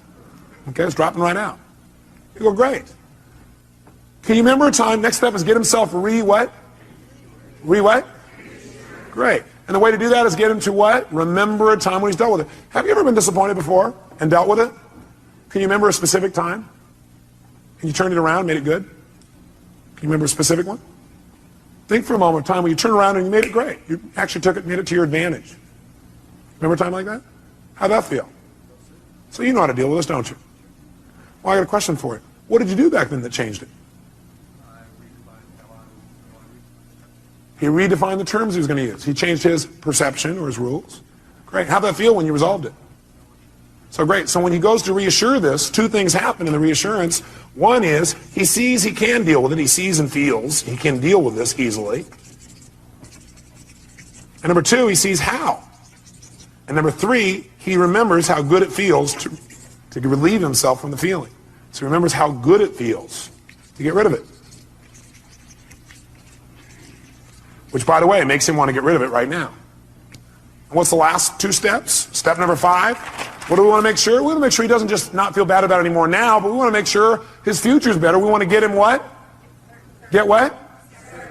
Okay, it's dropping right now. You go, great. Can you remember a time, next step is get himself what? What? Great. And the way to do that is get him to what? Remember a time when he's dealt with it. Have you ever been disappointed before and dealt with it? Can you remember a specific time? Can you turn it around, made it good? Can you remember a specific one? Think for a moment of time when you turned around and you made it great. You actually took it, made it to your advantage. Remember a time like that? How'd that feel? So you know how to deal with this, don't you? Well, I got a question for you. What did you do back then that changed it? He redefined the terms he was going to use. He changed his perception or his rules. Great. How'd that feel when you resolved it? So great. So when he goes to reassure this, two things happen in the reassurance. One is he sees he can deal with it. He sees and feels he can deal with this easily. And number two, he sees how. And number three, he remembers how good it feels to relieve himself from the feeling. So he remembers how good it feels to get rid of it. Which, by the way, makes him want to get rid of it right now. And what's the last two steps? Step number 5. What do we want to make sure? We want to make sure he doesn't just not feel bad about it anymore now, but we want to make sure his future's better. We want to get him what? Get what?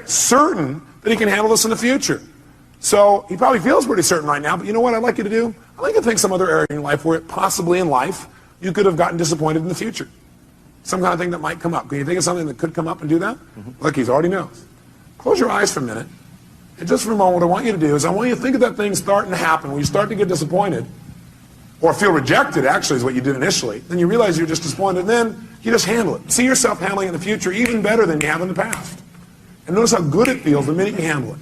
Certain that he can handle this in the future. So he probably feels pretty certain right now, but you know what I'd like you to do? I'd like you to think some other area in your life where possibly in life you could have gotten disappointed in the future. Some kind of thing that might come up. Can you think of something that could come up and do that? Look, he already knows. Close your eyes for a minute. And just for a moment, what I want you to do is I want you to think of that thing starting to happen. When you start to get disappointed, or feel rejected, actually, is what you did initially, then you realize you're just disappointed, and then you just handle it. See yourself handling it in the future even better than you have in the past. And notice how good it feels the minute you handle it.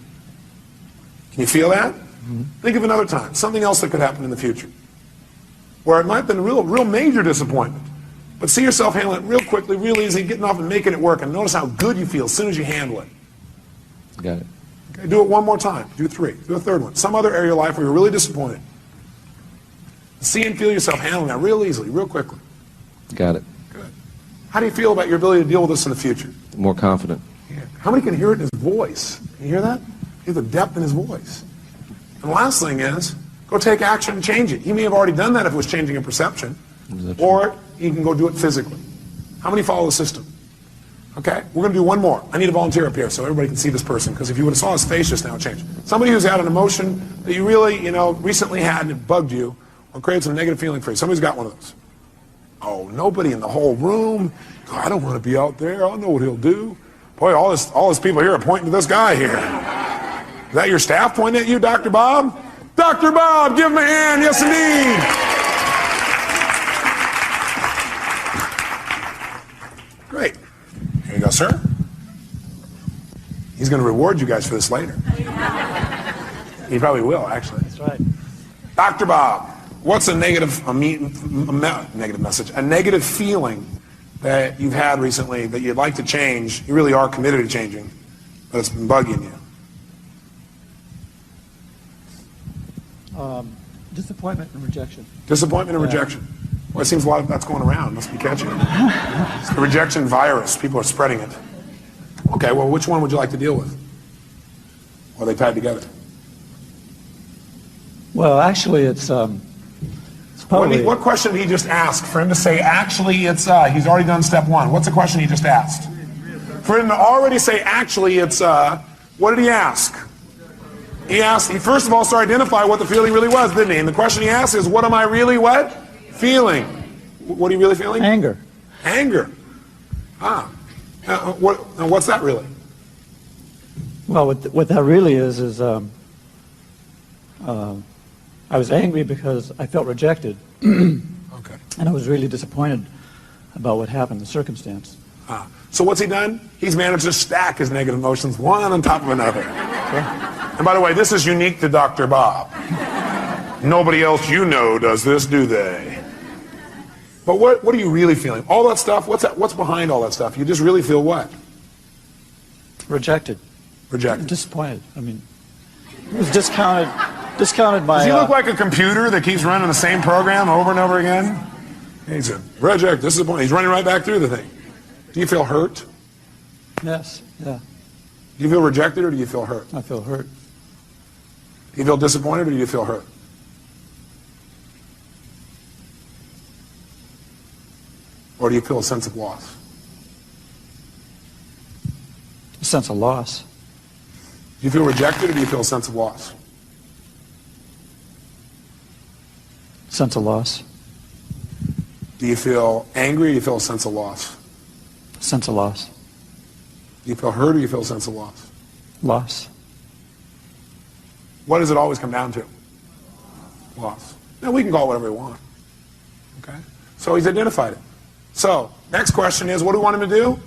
Can you feel that? Think of another time, something else that could happen in the future, where it might have been a real major disappointment. But see yourself handling it real quickly, real easy, getting off and making it work, and notice how good you feel as soon as you handle it. Got it. Okay, do it one more time. Do 3. Do a third one. Some other area of your life where you're really disappointed. See and feel yourself handling that real easily, real quickly. Got it. Good. How do you feel about your ability to deal with this in the future? More confident. Yeah. How many can hear it in his voice? Can you hear that? He has a depth in his voice. And the last thing is, go take action and change it. He may have already done that if it was changing a perception, or he can go do it physically. How many follow the system? Okay, we're going to do one more. I need a volunteer up here so everybody can see this person, because if you would have saw his face just now, it changed. Somebody who's had an emotion that you really, recently had and it bugged you or created some negative feeling for you. Somebody's got one of those. Oh, nobody in the whole room. Oh, I don't want to be out there. I know what he'll do. Boy, all these people here are pointing to this guy here. Is that your staff pointing at you, Dr. Bob? Dr. Bob, give him a hand. Yes, indeed. Great. Here you go, sir. He's going to reward you guys for this later. He probably will, actually. That's right. Dr. Bob, what's a negative message, a negative feeling that you've had recently that you'd like to change, you really are committed to changing, but it's been bugging you? Disappointment and rejection. Disappointment and rejection. Well, it seems a lot of that's going around. Must be catchy. It's the rejection virus. People are spreading it. Okay, well, which one would you like to deal with? Or are they tied together? Well, actually, it's probably... What question did he just ask? For him to say, actually, it's, he's already done step one. What's the question he just asked? For him to already say, actually, it's, what did he ask? He first of all started to identify what the feeling really was, didn't he? And the question he asked is, what am I really what? Feeling. What are you really feeling? Anger. Anger. What's that really? Well, what that really is I was angry because I felt rejected. Okay. And I was really disappointed about what happened, the circumstance. So what's he done? He's managed to stack his negative emotions one on top of another. Yeah. And by the way, this is unique to Dr. Bob. Nobody else you know does this, do they? But what are you really feeling? All that stuff, what's behind all that stuff? You just really feel what? Rejected. Rejected. Disappointed. I mean, it was discounted by... Does he look like a computer that keeps running the same program over and over again? He's a reject, disappointed. He's running right back through the thing. Do you feel hurt? Yes, yeah. Do you feel rejected or do you feel hurt? I feel hurt. Do you feel disappointed or do you feel hurt? Or do you feel a sense of loss? A sense of loss. Do you feel rejected or do you feel a sense of loss? Sense of loss. Do you feel angry or do you feel a sense of loss? Sense of loss. Do you feel hurt or do you feel a sense of loss? Loss. What does it always come down to? Loss. Now we can call it whatever we want. Okay? So he's identified it. So, next question is, what do we want him to do?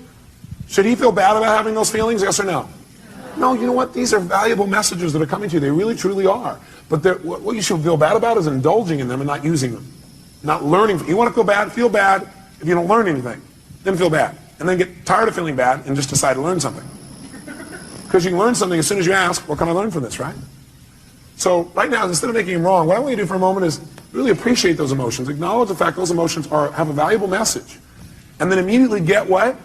Should he feel bad about having those feelings, yes or no? No, you know what? These are valuable messages that are coming to you. They really, truly are. But what you should feel bad about is indulging in them and not using them. Not learning. You want to feel bad if you don't learn anything. Then feel bad. And then get tired of feeling bad and just decide to learn something. Because you can learn something as soon as you ask, what can I learn from this, right? So right now, instead of making them wrong, what I want you to do for a moment is really appreciate those emotions. Acknowledge the fact those emotions have a valuable message. And then immediately get what?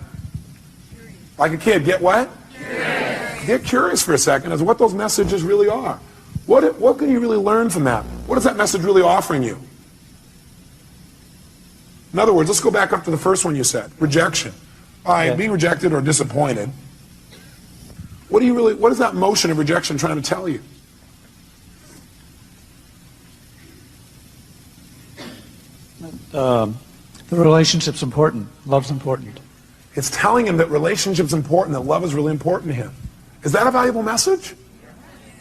Like a kid, get what? Curious. Get curious for a second as to what those messages really are. What can you really learn from that? What is that message really offering you? In other words, let's go back up to the first one you said, rejection. By being rejected or disappointed, what is that motion of rejection trying to tell you? The relationship's important. Love's important. It's telling him that relationship's important, that love is really important to him. Is that a valuable message?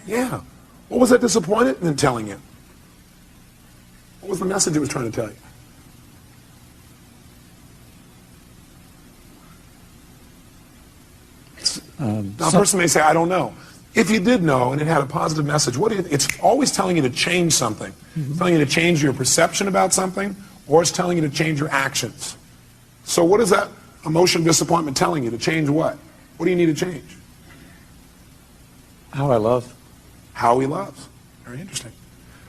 Yeah. What was that disappointed in telling you? What was the message it was trying to tell you? Now, a person may say, I don't know. If you did know and it had a positive message, it's always telling you to change something. It's telling you to change your perception about something, or it's telling you to change your actions. So what is that emotion of disappointment telling you? To change what? What do you need to change? How I love. How he loves. Very interesting.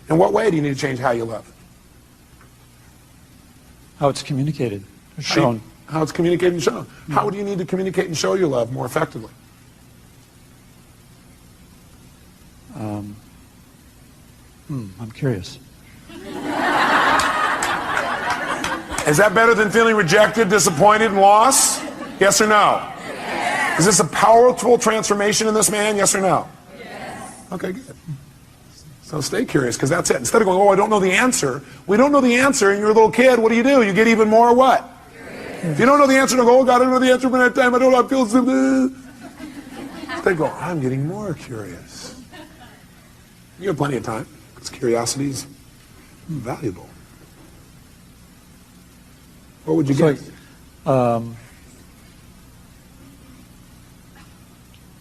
In what way do you need to change how you love? How it's communicated, or shown. How it's communicated and shown. How do you need to communicate and show your love more effectively? I'm curious. Is that better than feeling rejected, disappointed, and lost? Yes or no? Yes. Is this a powerful transformation in this man? Yes or no? Yes. Okay, good. So stay curious, because that's it. Instead of going, oh, I don't know the answer. We don't know the answer, and you're a little kid. What do? You get even more what? Curious. If you don't know the answer, don't go, oh, God, I don't know the answer by that time. I don't know how I feel. Instead go, I'm getting more curious. You have plenty of time, because curiosity is valuable. What would you get?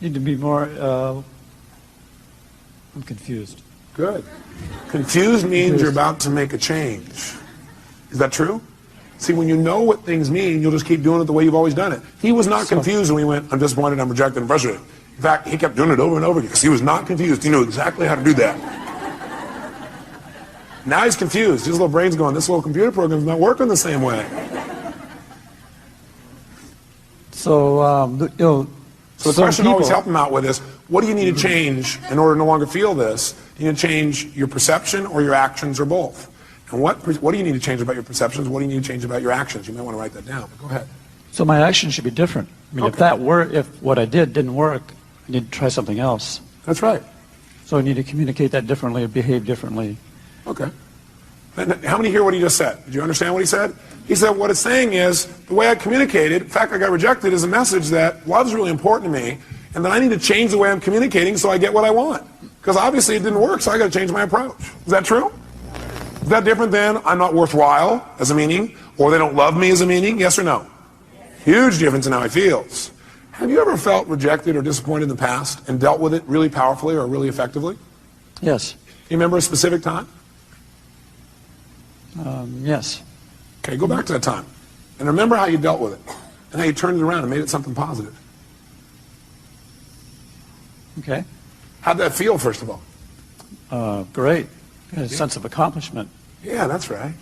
Need to be more, I'm confused. Good. Confused means you're about to make a change. Is that true? See, when you know what things mean, you'll just keep doing it the way you've always done it. He was not confused when he went, I'm disappointed, I'm rejected, I'm frustrated. In fact, he kept doing it over and over again because he was not confused. He knew exactly how to do that. Now he's confused. His little brain's going, this little computer program's not working the same way. So, So the question always help him out with is, what do you need to change in order to no longer feel this? You need to change your perception or your actions or both. And what do you need to change about your perceptions? What do you need to change about your actions? You might want to write that down. Go ahead. So my actions should be different. I mean, if what I did didn't work, I need to try something else. That's right. So I need to communicate that differently, behave differently. Okay. And how many hear what he just said? Did you understand what he said? He said what it's saying is, the way I communicated, the fact I got rejected is a message that love is really important to me, and that I need to change the way I'm communicating so I get what I want. Because obviously it didn't work, so I got to change my approach. Is that true? Is that different than I'm not worthwhile as a meaning, or they don't love me as a meaning? Yes or no? Huge difference in how he feels. Have you ever felt rejected or disappointed in the past and dealt with it really powerfully or really effectively? Yes. Do you remember a specific time? Yes. Okay, go back to that time. And remember how you dealt with it. And how you turned it around and made it something positive. Okay. How'd that feel, first of all? Great. I had a sense of accomplishment. Yeah, that's right.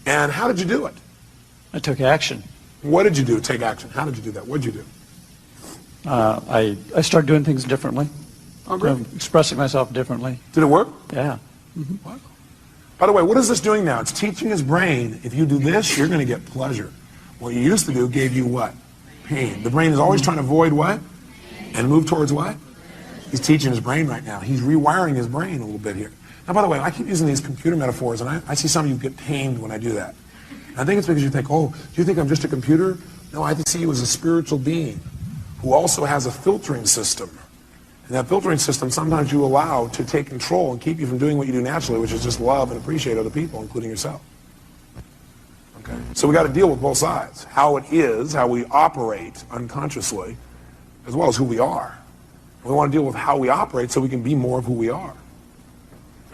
And how did you do it? I took action. What did you do? Take action. How did you do that? What did you do? I started doing things differently. Oh, great. Expressing myself differently. Did it work? Yeah. Wow. By the way, what is this doing now? It's teaching his brain, if you do this, you're going to get pleasure. What you used to do gave you what? Pain. The brain is always trying to avoid what? And move towards what? He's teaching his brain right now. He's rewiring his brain a little bit here. Now, by the way, I keep using these computer metaphors, and I see some of you get pained when I do that. And I think it's because you think, oh, do you think I'm just a computer? No, I see you as a spiritual being who also has a filtering system. And that filtering system sometimes you allow to take control and keep you from doing what you do naturally, which is just love and appreciate other people, including yourself. Okay? So we got to deal with both sides. How it is, how we operate unconsciously, as well as who we are. We want to deal with how we operate so we can be more of who we are.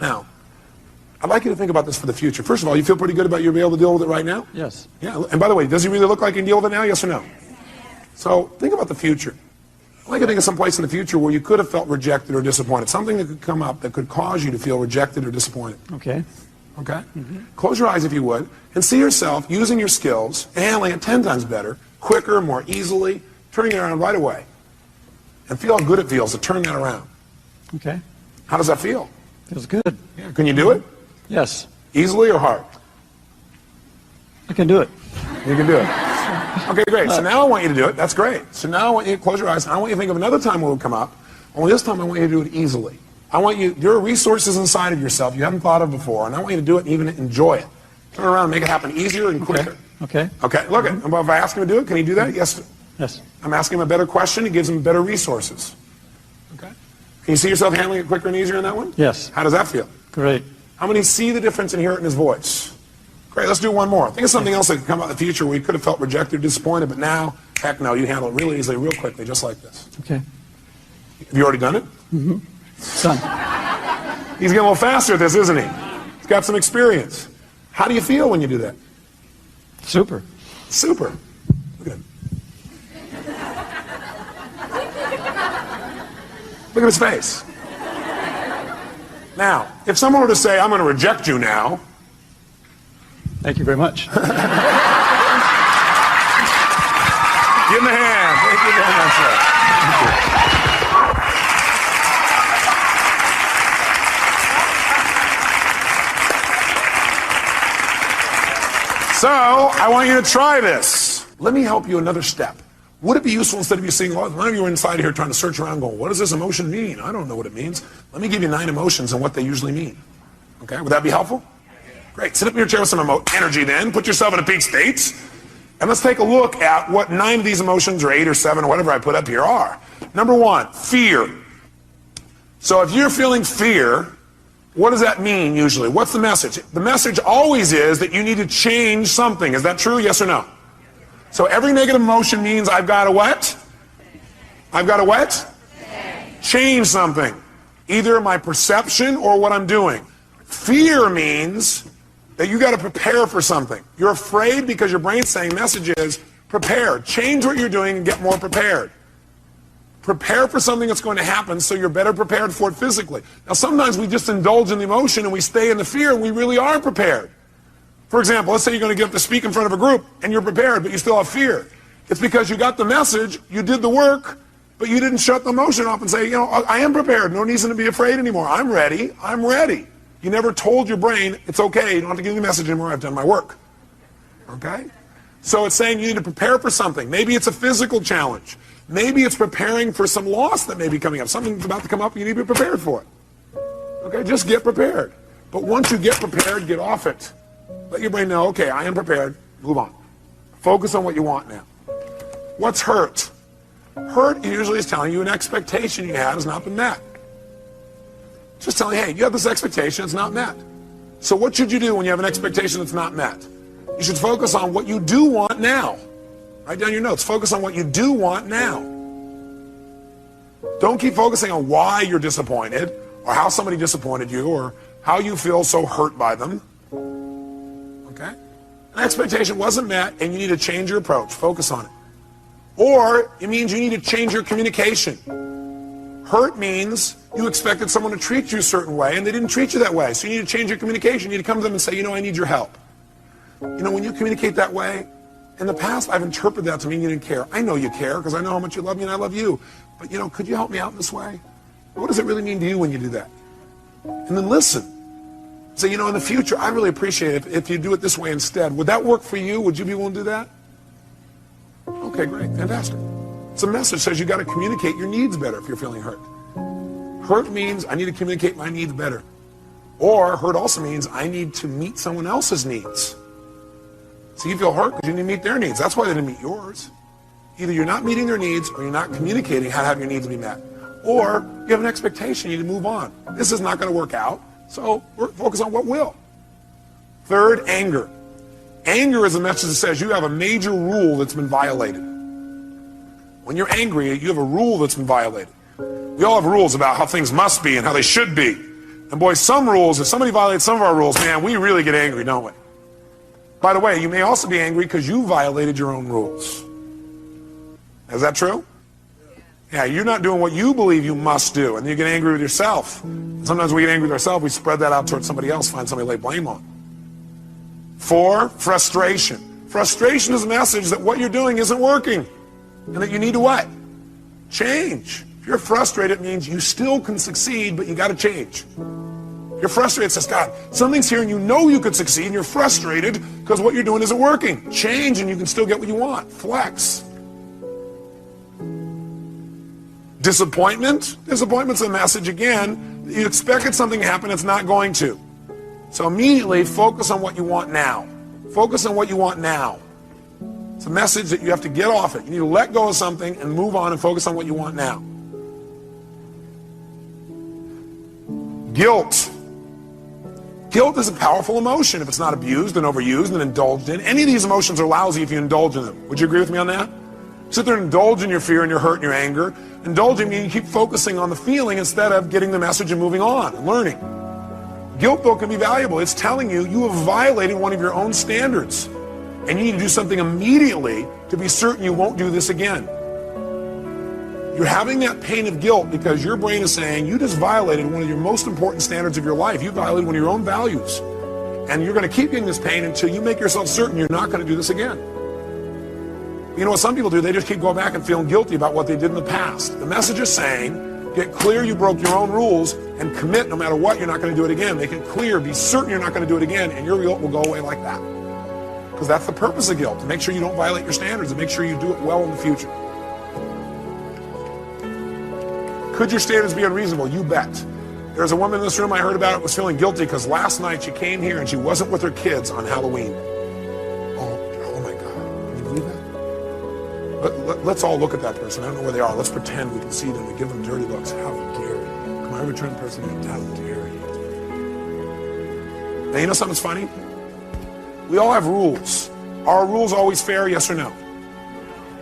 Now, I'd like you to think about this for the future. First of all, you feel pretty good about you being able to deal with it right now? Yes. Yeah. And by the way, does he really look like he can deal with it now? Yes or no? So think about the future. I'd like you to think of some place in the future where you could have felt rejected or disappointed. Something that could come up that could cause you to feel rejected or disappointed. Okay. Okay? Close your eyes if you would, and see yourself using your skills, handling it 10 times better, quicker, more easily, turning it around right away. And feel how good it feels to turn that around. Okay. How does that feel? Feels good. Yeah. Can you do it? Yes. Easily or hard? I can do it. You can do it. Okay, great. So now I want you to do it. That's great. So now I want you to close your eyes. I want you to think of another time when it would come up. Only this time I want you to do it easily. I want you, there are resources inside of yourself you haven't thought of before, and I want you to do it and even enjoy it. Turn around and make it happen easier and quicker. Okay. Okay, look, if I ask him to do it, can he do that? Yes. Yes. I'm asking him a better question. It gives him better resources. Okay. Can you see yourself handling it quicker and easier in that one? Yes. How does that feel? Great. How many see the difference and hear it in his voice? Great, let's do one more. Think of something else that could come out in the future where you could have felt rejected or disappointed, but now, heck no, you handle it really easily, real quickly, just like this. Okay. Have you already done it? Mm-hmm. Done. He's getting a little faster at this, isn't he? He's got some experience. How do you feel when you do that? Super. Super. Look at him. Look at his face. Now, if someone were to say, I'm going to reject you now. Thank you very much. Give him a hand. Thank you very much, sir. Thank you. So I want you to try this. Let me help you another step. Would it be useful instead of you seeing, well, none of you are inside here trying to search around going, what does this emotion mean? I don't know what it means. Let me give you 9 emotions and what they usually mean. Okay, would that be helpful? Great. Sit up in your chair with some energy then. Put yourself in a peak state. And let's take a look at what 9 of these emotions, or 8 or 7, or whatever I put up here are. Number 1, fear. So if you're feeling fear, what does that mean usually? What's the message? The message always is that you need to change something. Is that true? Yes or no? So every negative emotion means I've got to what? I've got to what? Change something. Either my perception or what I'm doing. Fear means that you got to prepare for something. You're afraid because your brain's saying message is prepare. Change what you're doing and get more prepared. Prepare for something that's going to happen so you're better prepared for it physically. Now sometimes we just indulge in the emotion and we stay in the fear and we really are prepared. For example, let's say you're going to get up to speak in front of a group and you're prepared but you still have fear. It's because you got the message, you did the work, but you didn't shut the emotion off and say, you know, I am prepared. No reason to be afraid anymore. I'm ready. I'm ready. You never told your brain, it's okay. You don't have to give me the message anymore. I've done my work. Okay? So it's saying you need to prepare for something. Maybe it's a physical challenge. Maybe it's preparing for some loss that may be coming up. Something's about to come up, you need to be prepared for it. Okay, just get prepared. But once you get prepared, get off it. Let your brain know, okay, I am prepared, move on. Focus on what you want now. What's hurt? Hurt usually is telling you an expectation you had has not been met. Just telling you, hey, you have this expectation, it's not met. So what should you do when you have an expectation that's not met? You should focus on what you do want now. Write down your notes. Focus on what you do want now. Don't keep focusing on why you're disappointed or how somebody disappointed you or how you feel so hurt by them. Okay? An expectation wasn't met and you need to change your approach. Focus on it. Or it means you need to change your communication. Hurt means you expected someone to treat you a certain way and they didn't treat you that way. So you need to change your communication. You need to come to them and say, you know, I need your help. You know, when you communicate that way, in the past, I've interpreted that to mean you didn't care. I know you care because I know how much you love me and I love you. But, you know, could you help me out in this way? What does it really mean to you when you do that? And then listen. Say, you know, in the future, I really appreciate it if you do it this way instead. Would that work for you? Would you be willing to do that? Okay, great. Fantastic. It's a message that says you got to communicate your needs better if you're feeling hurt. Hurt means I need to communicate my needs better. Or hurt also means I need to meet someone else's needs. So you feel hurt because you didn't meet their needs. That's why they didn't meet yours. Either you're not meeting their needs or you're not communicating how to have your needs be met. Or you have an expectation, you need to move on. This is not going to work out, so focus on what will. Third, anger. Anger is a message that says you have a major rule that's been violated. When you're angry, you have a rule that's been violated. We all have rules about how things must be and how they should be. And boy, some rules, if somebody violates some of our rules, man, we really get angry, don't we? By the way, you may also be angry because you violated your own rules. Is that true? Yeah, you're not doing what you believe you must do, and you get angry with yourself. Sometimes we get angry with ourselves, we spread that out towards somebody else, find somebody to lay blame on. 4, frustration. Frustration is a message that what you're doing isn't working, and that you need to what? Change. If you're frustrated, it means you still can succeed, but you got to change. You're frustrated, says God, something's here and you know you could succeed and you're frustrated because what you're doing isn't working. Change and you can still get what you want. Flex. Disappointment. Disappointment's a message again. You expected something to happen, it's not going to. So immediately focus on what you want now. Focus on what you want now. It's a message that you have to get off it. You need to let go of something and move on and focus on what you want now. Guilt. Guilt is a powerful emotion if it's not abused and overused and indulged in. Any of these emotions are lousy if you indulge in them. Would you agree with me on that? Sit there and indulge in your fear and your hurt and your anger. Indulging means you keep focusing on the feeling instead of getting the message and moving on and learning. Guilt, though, can be valuable. It's telling you you have violated one of your own standards. And you need to do something immediately to be certain you won't do this again. You're having that pain of guilt because your brain is saying you just violated one of your most important standards of your life. You violated one of your own values. And you're going to keep getting this pain until you make yourself certain you're not going to do this again. You know what some people do? They just keep going back and feeling guilty about what they did in the past. The message is saying, get clear you broke your own rules and commit no matter what, you're not going to do it again. Make it clear, be certain you're not going to do it again, and your guilt will go away like that. Because that's the purpose of guilt, to make sure you don't violate your standards and make sure you do it well in the future. Could your standards be unreasonable? You bet. There's a woman in this room I heard about, was feeling guilty because last night she came here and she wasn't with her kids on Halloween. Oh my God. Can you believe that? Let's all look at that person. I don't know where they are. Let's pretend we can see them and give them dirty looks. How dare you? Come on, every turn the person, how dare you? Now, you know something's funny? We all have rules. Are rules always fair, yes or no?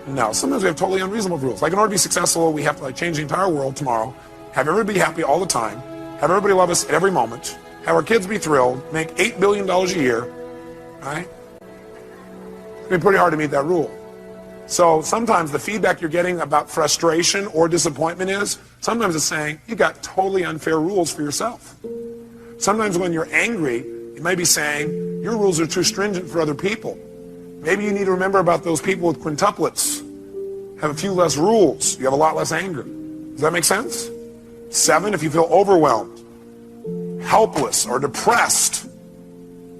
No. Sometimes we have totally unreasonable rules. Like in order to be successful, we have to change the entire world tomorrow, have everybody happy all the time, have everybody love us at every moment, have our kids be thrilled, make $8 billion a year, right? It's been pretty hard to meet that rule. So sometimes the feedback you're getting about frustration or disappointment is, sometimes it's saying, you got totally unfair rules for yourself. Sometimes when you're angry, you may be saying, your rules are too stringent for other people. Maybe you need to remember about those people with quintuplets. Have a few less rules. You have a lot less anger. Does that make sense? 7, if you feel overwhelmed, helpless, or depressed.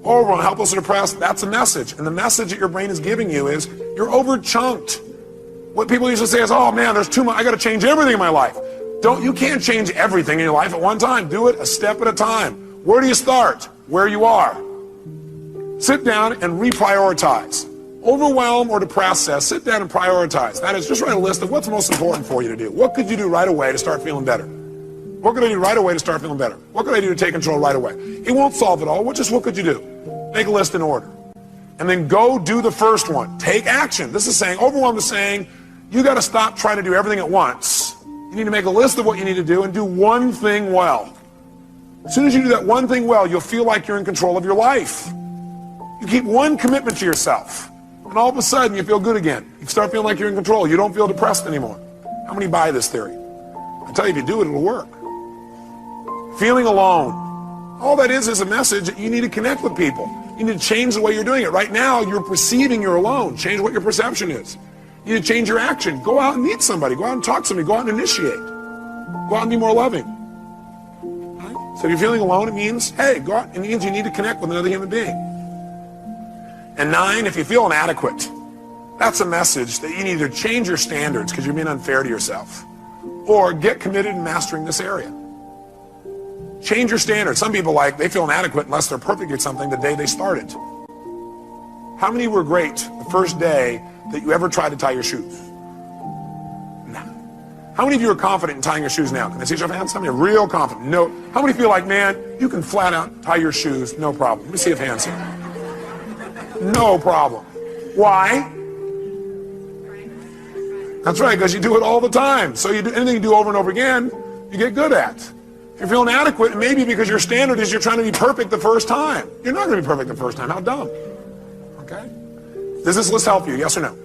Overwhelmed, helpless, or depressed, that's a message. And the message that your brain is giving you is, you're overchunked. What people usually say is, oh man, there's too much, I gotta change everything in my life. You can't change everything in your life at one time. Do it a step at a time. Where do you start? Where you are. Sit down and reprioritize. Overwhelmed or depressed says, sit down and prioritize. That is, just write a list of what's most important for you to do. What could you do right away to start feeling better? What could I do right away to start feeling better? What could I do to take control right away? It won't solve it all. What could you do? Make a list in order. And then go do the first one. Take action. This is saying, overwhelmed is saying, you got to stop trying to do everything at once. You need to make a list of what you need to do and do one thing well. As soon as you do that one thing well, you'll feel like you're in control of your life. You keep one commitment to yourself, and all of a sudden you feel good again. You start feeling like you're in control. You don't feel depressed anymore. How many buy this theory? I tell you, if you do it, it'll work. Feeling alone. All that is a message that you need to connect with people. You need to change the way you're doing it. Right now, you're perceiving you're alone. Change what your perception is. You need to change your action. Go out and meet somebody. Go out and talk to somebody. Go out and initiate. Go out and be more loving. Right? So if you're feeling alone, it means, hey, go out. It means you need to connect with another human being. And 9, if you feel inadequate, that's a message that you need to change your standards because you're being unfair to yourself, or get committed in mastering this area. Change your standards. Some people they feel inadequate unless they're perfect at something the day they started. How many were great the first day that you ever tried to tie your shoes? No. How many of you are confident in tying your shoes now? Can I see your hands? How many are real confident? No. How many feel like, man, you can flat out tie your shoes, no problem? Let me see if hands here. No problem. Why? That's right, because you do it all the time. So you do anything you do over and over again, you get good at. If you're feeling inadequate, maybe because your standard is you're trying to be perfect the first time. You're not going to be perfect the first time. How dumb. Okay? Does this list help you? Yes or no?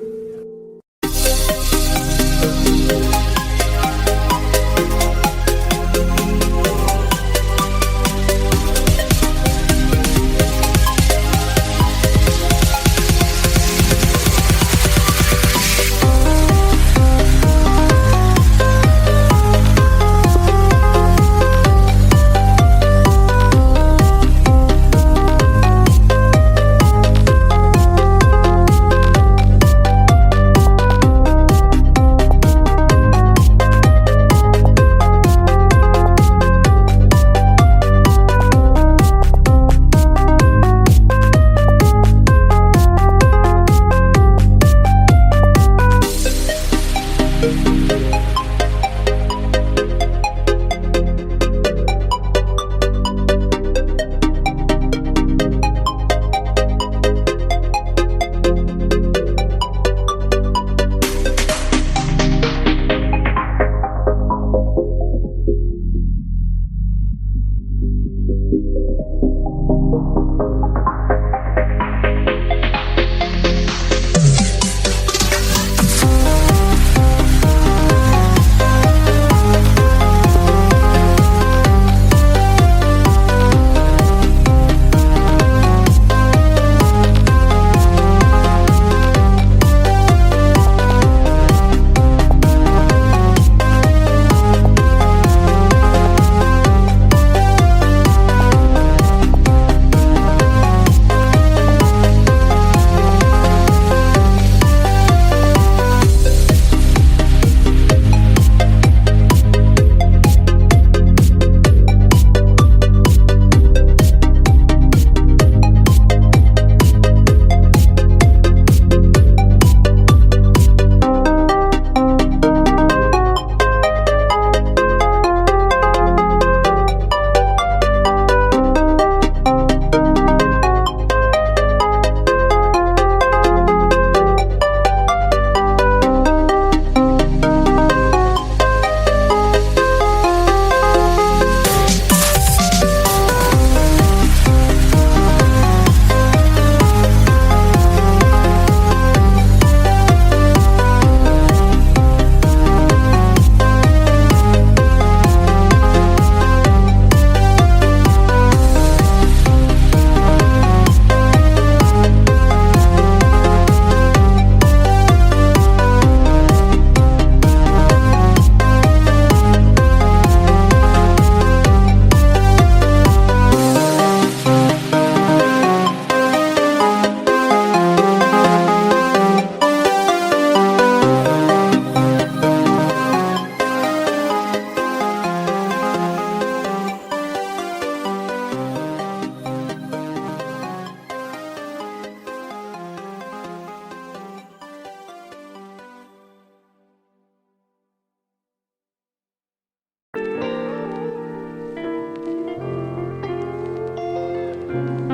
you.